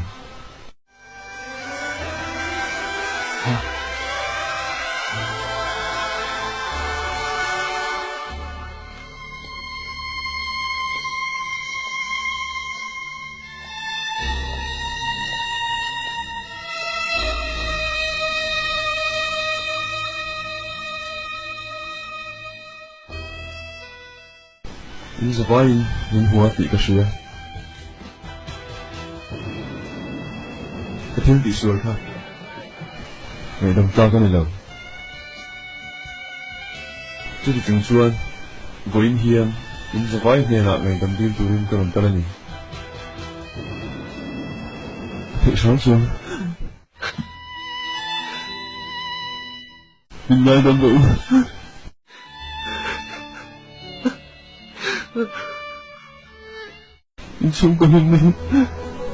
Ini sebaik membuat tiga sia. Cái thiên bị sửa khác. Ngày đồng ta cái này là. Chứ thì từng xuân, với in hiền, in sebaik này là ngày đồng tiên tụi em cái đồng ta này. Thật sáng xuân. In ngay đồng ngữ. In sống có hôm nay,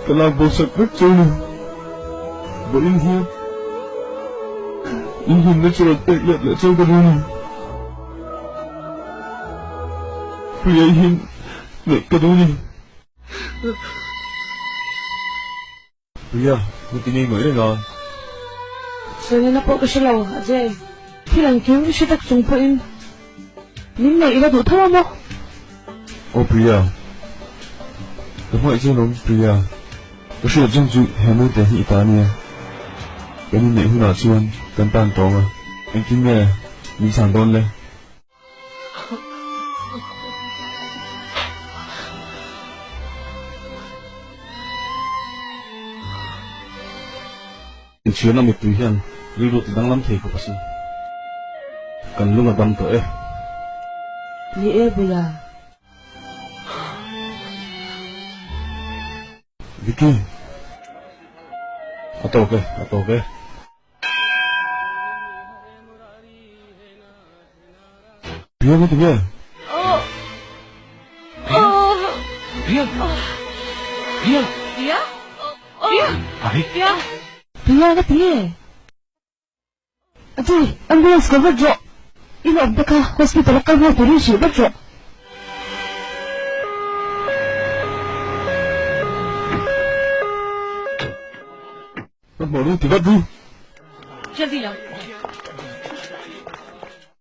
cả làm bộ sạch rất trôi nè. Bởi in hiền nó cho tệ lệ lại trôi cái này. Vì anh hiền, lại cái đó này. Vì một tình hình mới đây rồi. Sao nên nó bỏ cái xe lầu, Jay. Khi lần cứu sẽ đặt xuống phụ em. Nhưng này là đủ thơm không? Ô Priya, cái mọi chuyện lắm Priya, cái sự trong chuyện hẹn nơi để hiện tại nè, cái này hôm nào chuyện cần bàn tóm à, anh kinh nghe, mình sẵn đón lên. Chuyện là một tuổi hiện, lưu độ đang làm thế của bác sĩ, cần lúc mà đâm tới. Ni e bây Vicky, atau ke? Priya cái gì vậy? Priya, Priya, Priya? Priya? Ari, Priya? Priya cái gì? Aji, ambulance có vật rộ. Ilo ông ta hospital ka mo turi si vật rộ. Con bỏ luôn thì bắt đi. जल्दी लाओ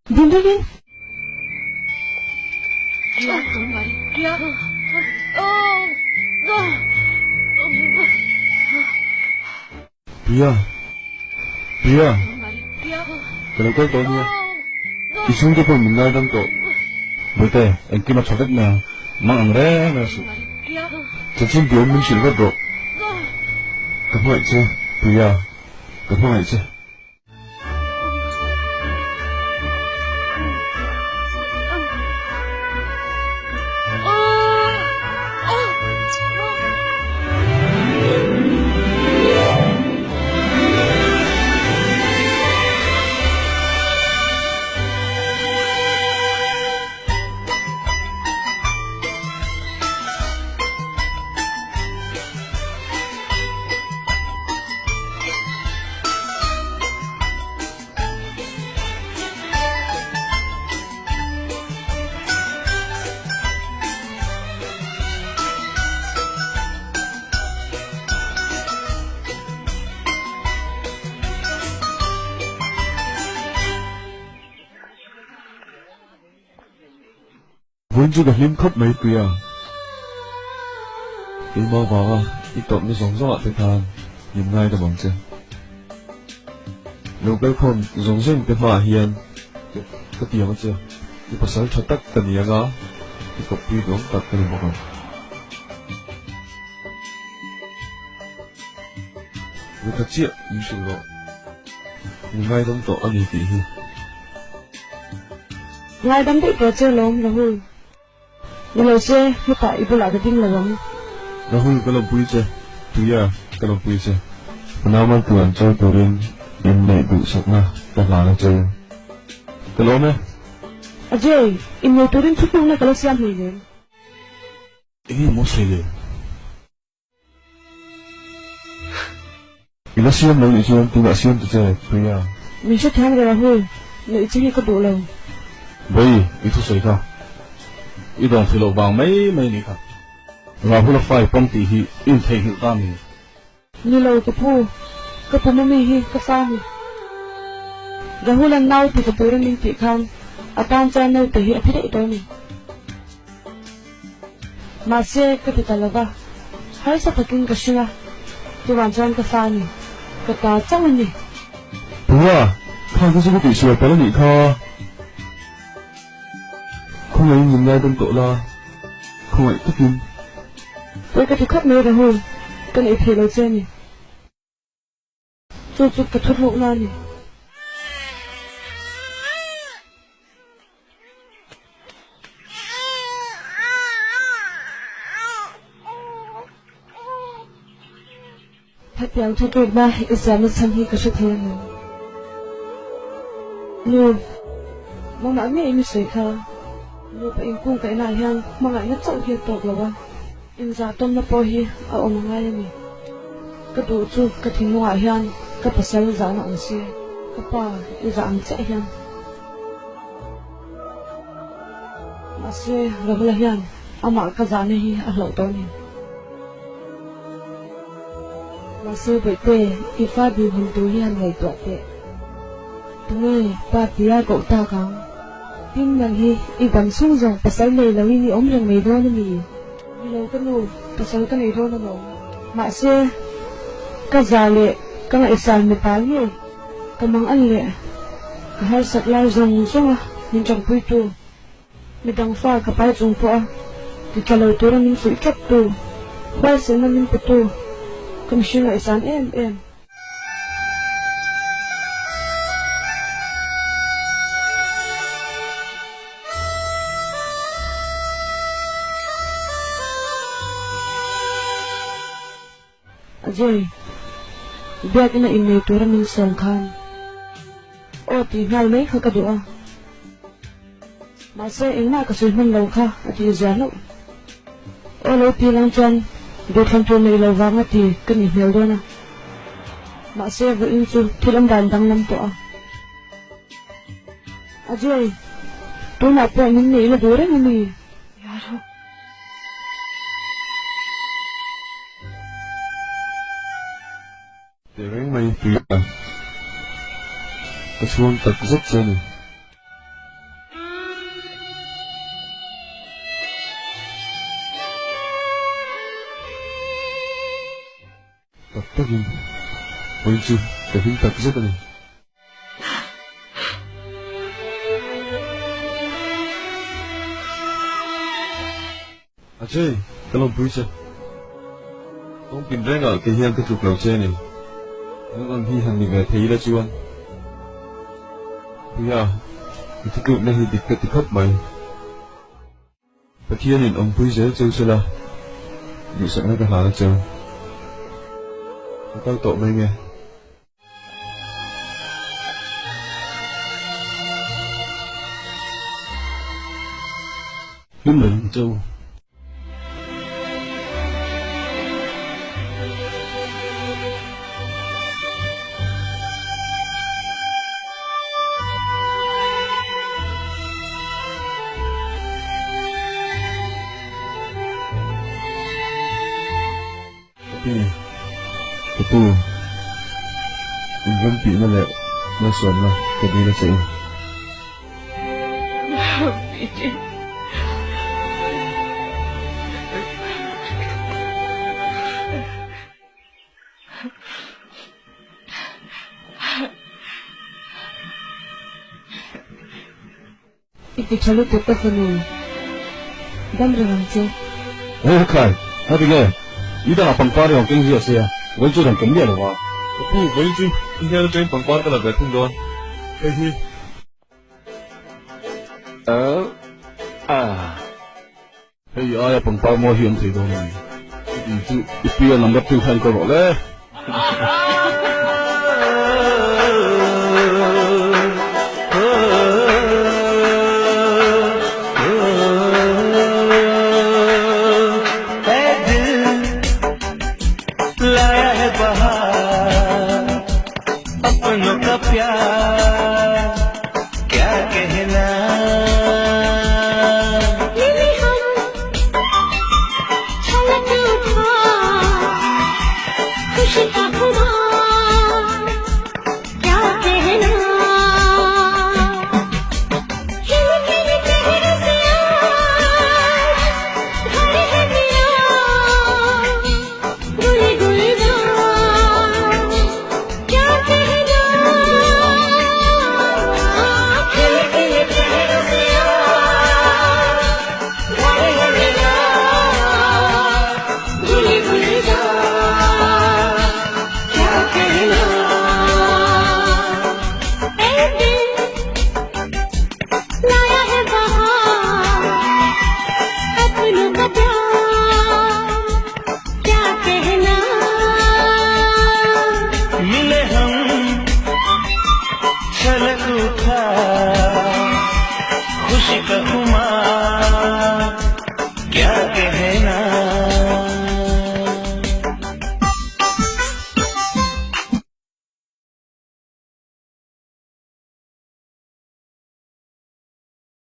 Din đi. प्रिया तुम्हारी प्रिया Priya, Priya, तुम्हारी प्रिया cái này tôi nha. Đi xuống cái phòng mình ngay đâm tổ. Bởi thế, anh kia mà cho đất nào, mang ăn rẽ là sự. Priya Chẳng xin điều mình xin vật rộ. Cảm ơn chưa, Priya, cảm ơn chưa. Vốn chưa được liếm khóc mấy Priya. Ý mơ vào, ý tổng như giống rõ tới thàn, nhìn ngay đã bằng chân. Nếu cái con giống riêng cái hòa hiền, có tiếng chưa? Ý bà sáng cho tắc tần ý ngó, ý cọc đi đúng tật cái này một lần. Với thật chiếc, ý sự lộ. Nhìn ngay trong tổ ăn ý kỹ hi. Ngay đâm bị có chơi lắm Rahul. Nếu chơi hiện tại ibu lại cái tiếng là lắm. Rahul kalau puisi, Priya kalau puisi. Penaman Tuhan cho tôi đến em mẹ đủ sạch na, ta là chơi. Kalau me, Ajay, ini turun cukup nak kalau siam ni je. ini mau saya. Bila siam lalu siam, tidak siam tu saya, Priya. Mình sẽ tham gia Rahul. Nếu chỉ có đủ lâu. Vậy, itu saya kah. Itu orang philo bang mấy ni kah. Rahul phải phong tỉ hi, in thay hiệu tam ni. Ni lâu cái phu mami hi, cái sao ni. Rahul ang nau thì cái turun ni ti khang. Atan cha nau thì hi aphi itu ni. Masih cái talaga. Hai sa takin kasinga. Tuan chan cái sao ni. Cái ta chẳng ni. Priya,看这是个底数，别了你看。Không lấy nhìn ngay trong tổ la, không phải tất nhiên. Tôi cái thứ khắp nơi Rahul. Cái này thì lâu chưa ni. Tôi cái thuật hộ na ni. Thật yang thuật hộ na, exam sang hi cái sự thế này. Lu, mong nói nghe em sấy kha. Lu phải em cung cái này hang, mong lại nhất trọng hiền tộc là ba. Em ra tâm nó po hi, ở ông ngay này. Cái đồ chú, cái thìn ngoại hang, cái bát sấy giá nặng xe, cái pa, em ra ăn chạy hang. Mà xe, rồi là hang, ông mặc cái giá này hi, ăn lẩu to này. Mà xe bởi tê, em pha biểu hình túi hi ăn ngày tuệ tệ. Tụi ba bia cậu ta kháng. tin nang hi ibang sung jong pasal nei lo ni om rang mei do na mi lo ka nu pasal ka nei do na lo ma se ka zale ka nga isal ni pa ni ka mang an le ka har sat lai jong sung min jong pui tu mi dang fa ka pai jong po ti ka lo tu ran min fu kat tu ba se na min pu tu ka mi shu nga isan em Ajoy, biar ina inay turang ng sangkan. O, tinggal may kakadua. Masa ina kasulman law ka at izalo. O, law tilang dyan, doon to na ilaw vanga ti kanihil doon na. Masa ba inso tilang dandang lang to Ajoy, to na po amin na iladuran ami. Yaro. Tiếng mày phía cái chuông tật rất dần tật tất nhiên ôi chứ cái phim tật rất này à chơi cái lòng vui chưa không tìm ra ở cái hiên cái trục lầu trên này nó còn hi hàng mình về thấy là chưa anh bây giờ cái thiết dụng này thì cái khắp mày và thiên nhìn ông vui dễ chơi chưa là bị sợ nó cái là chơi tao tội mày nghe lúc mình châu Itu ganti na le nasod na kadila sa iyo. Iti chalut ito ko nun. Damrang siya. Kai, habi ge, ida na pangpari ang kinghiya siya. 文珠同咁咩嚟話？不，文珠今天都俾本關得啦，佢聽到。嘿嘿。哎呀，本關我向睇到你，唔知一邊有諗一邊看過落咧。अपनों का प्यार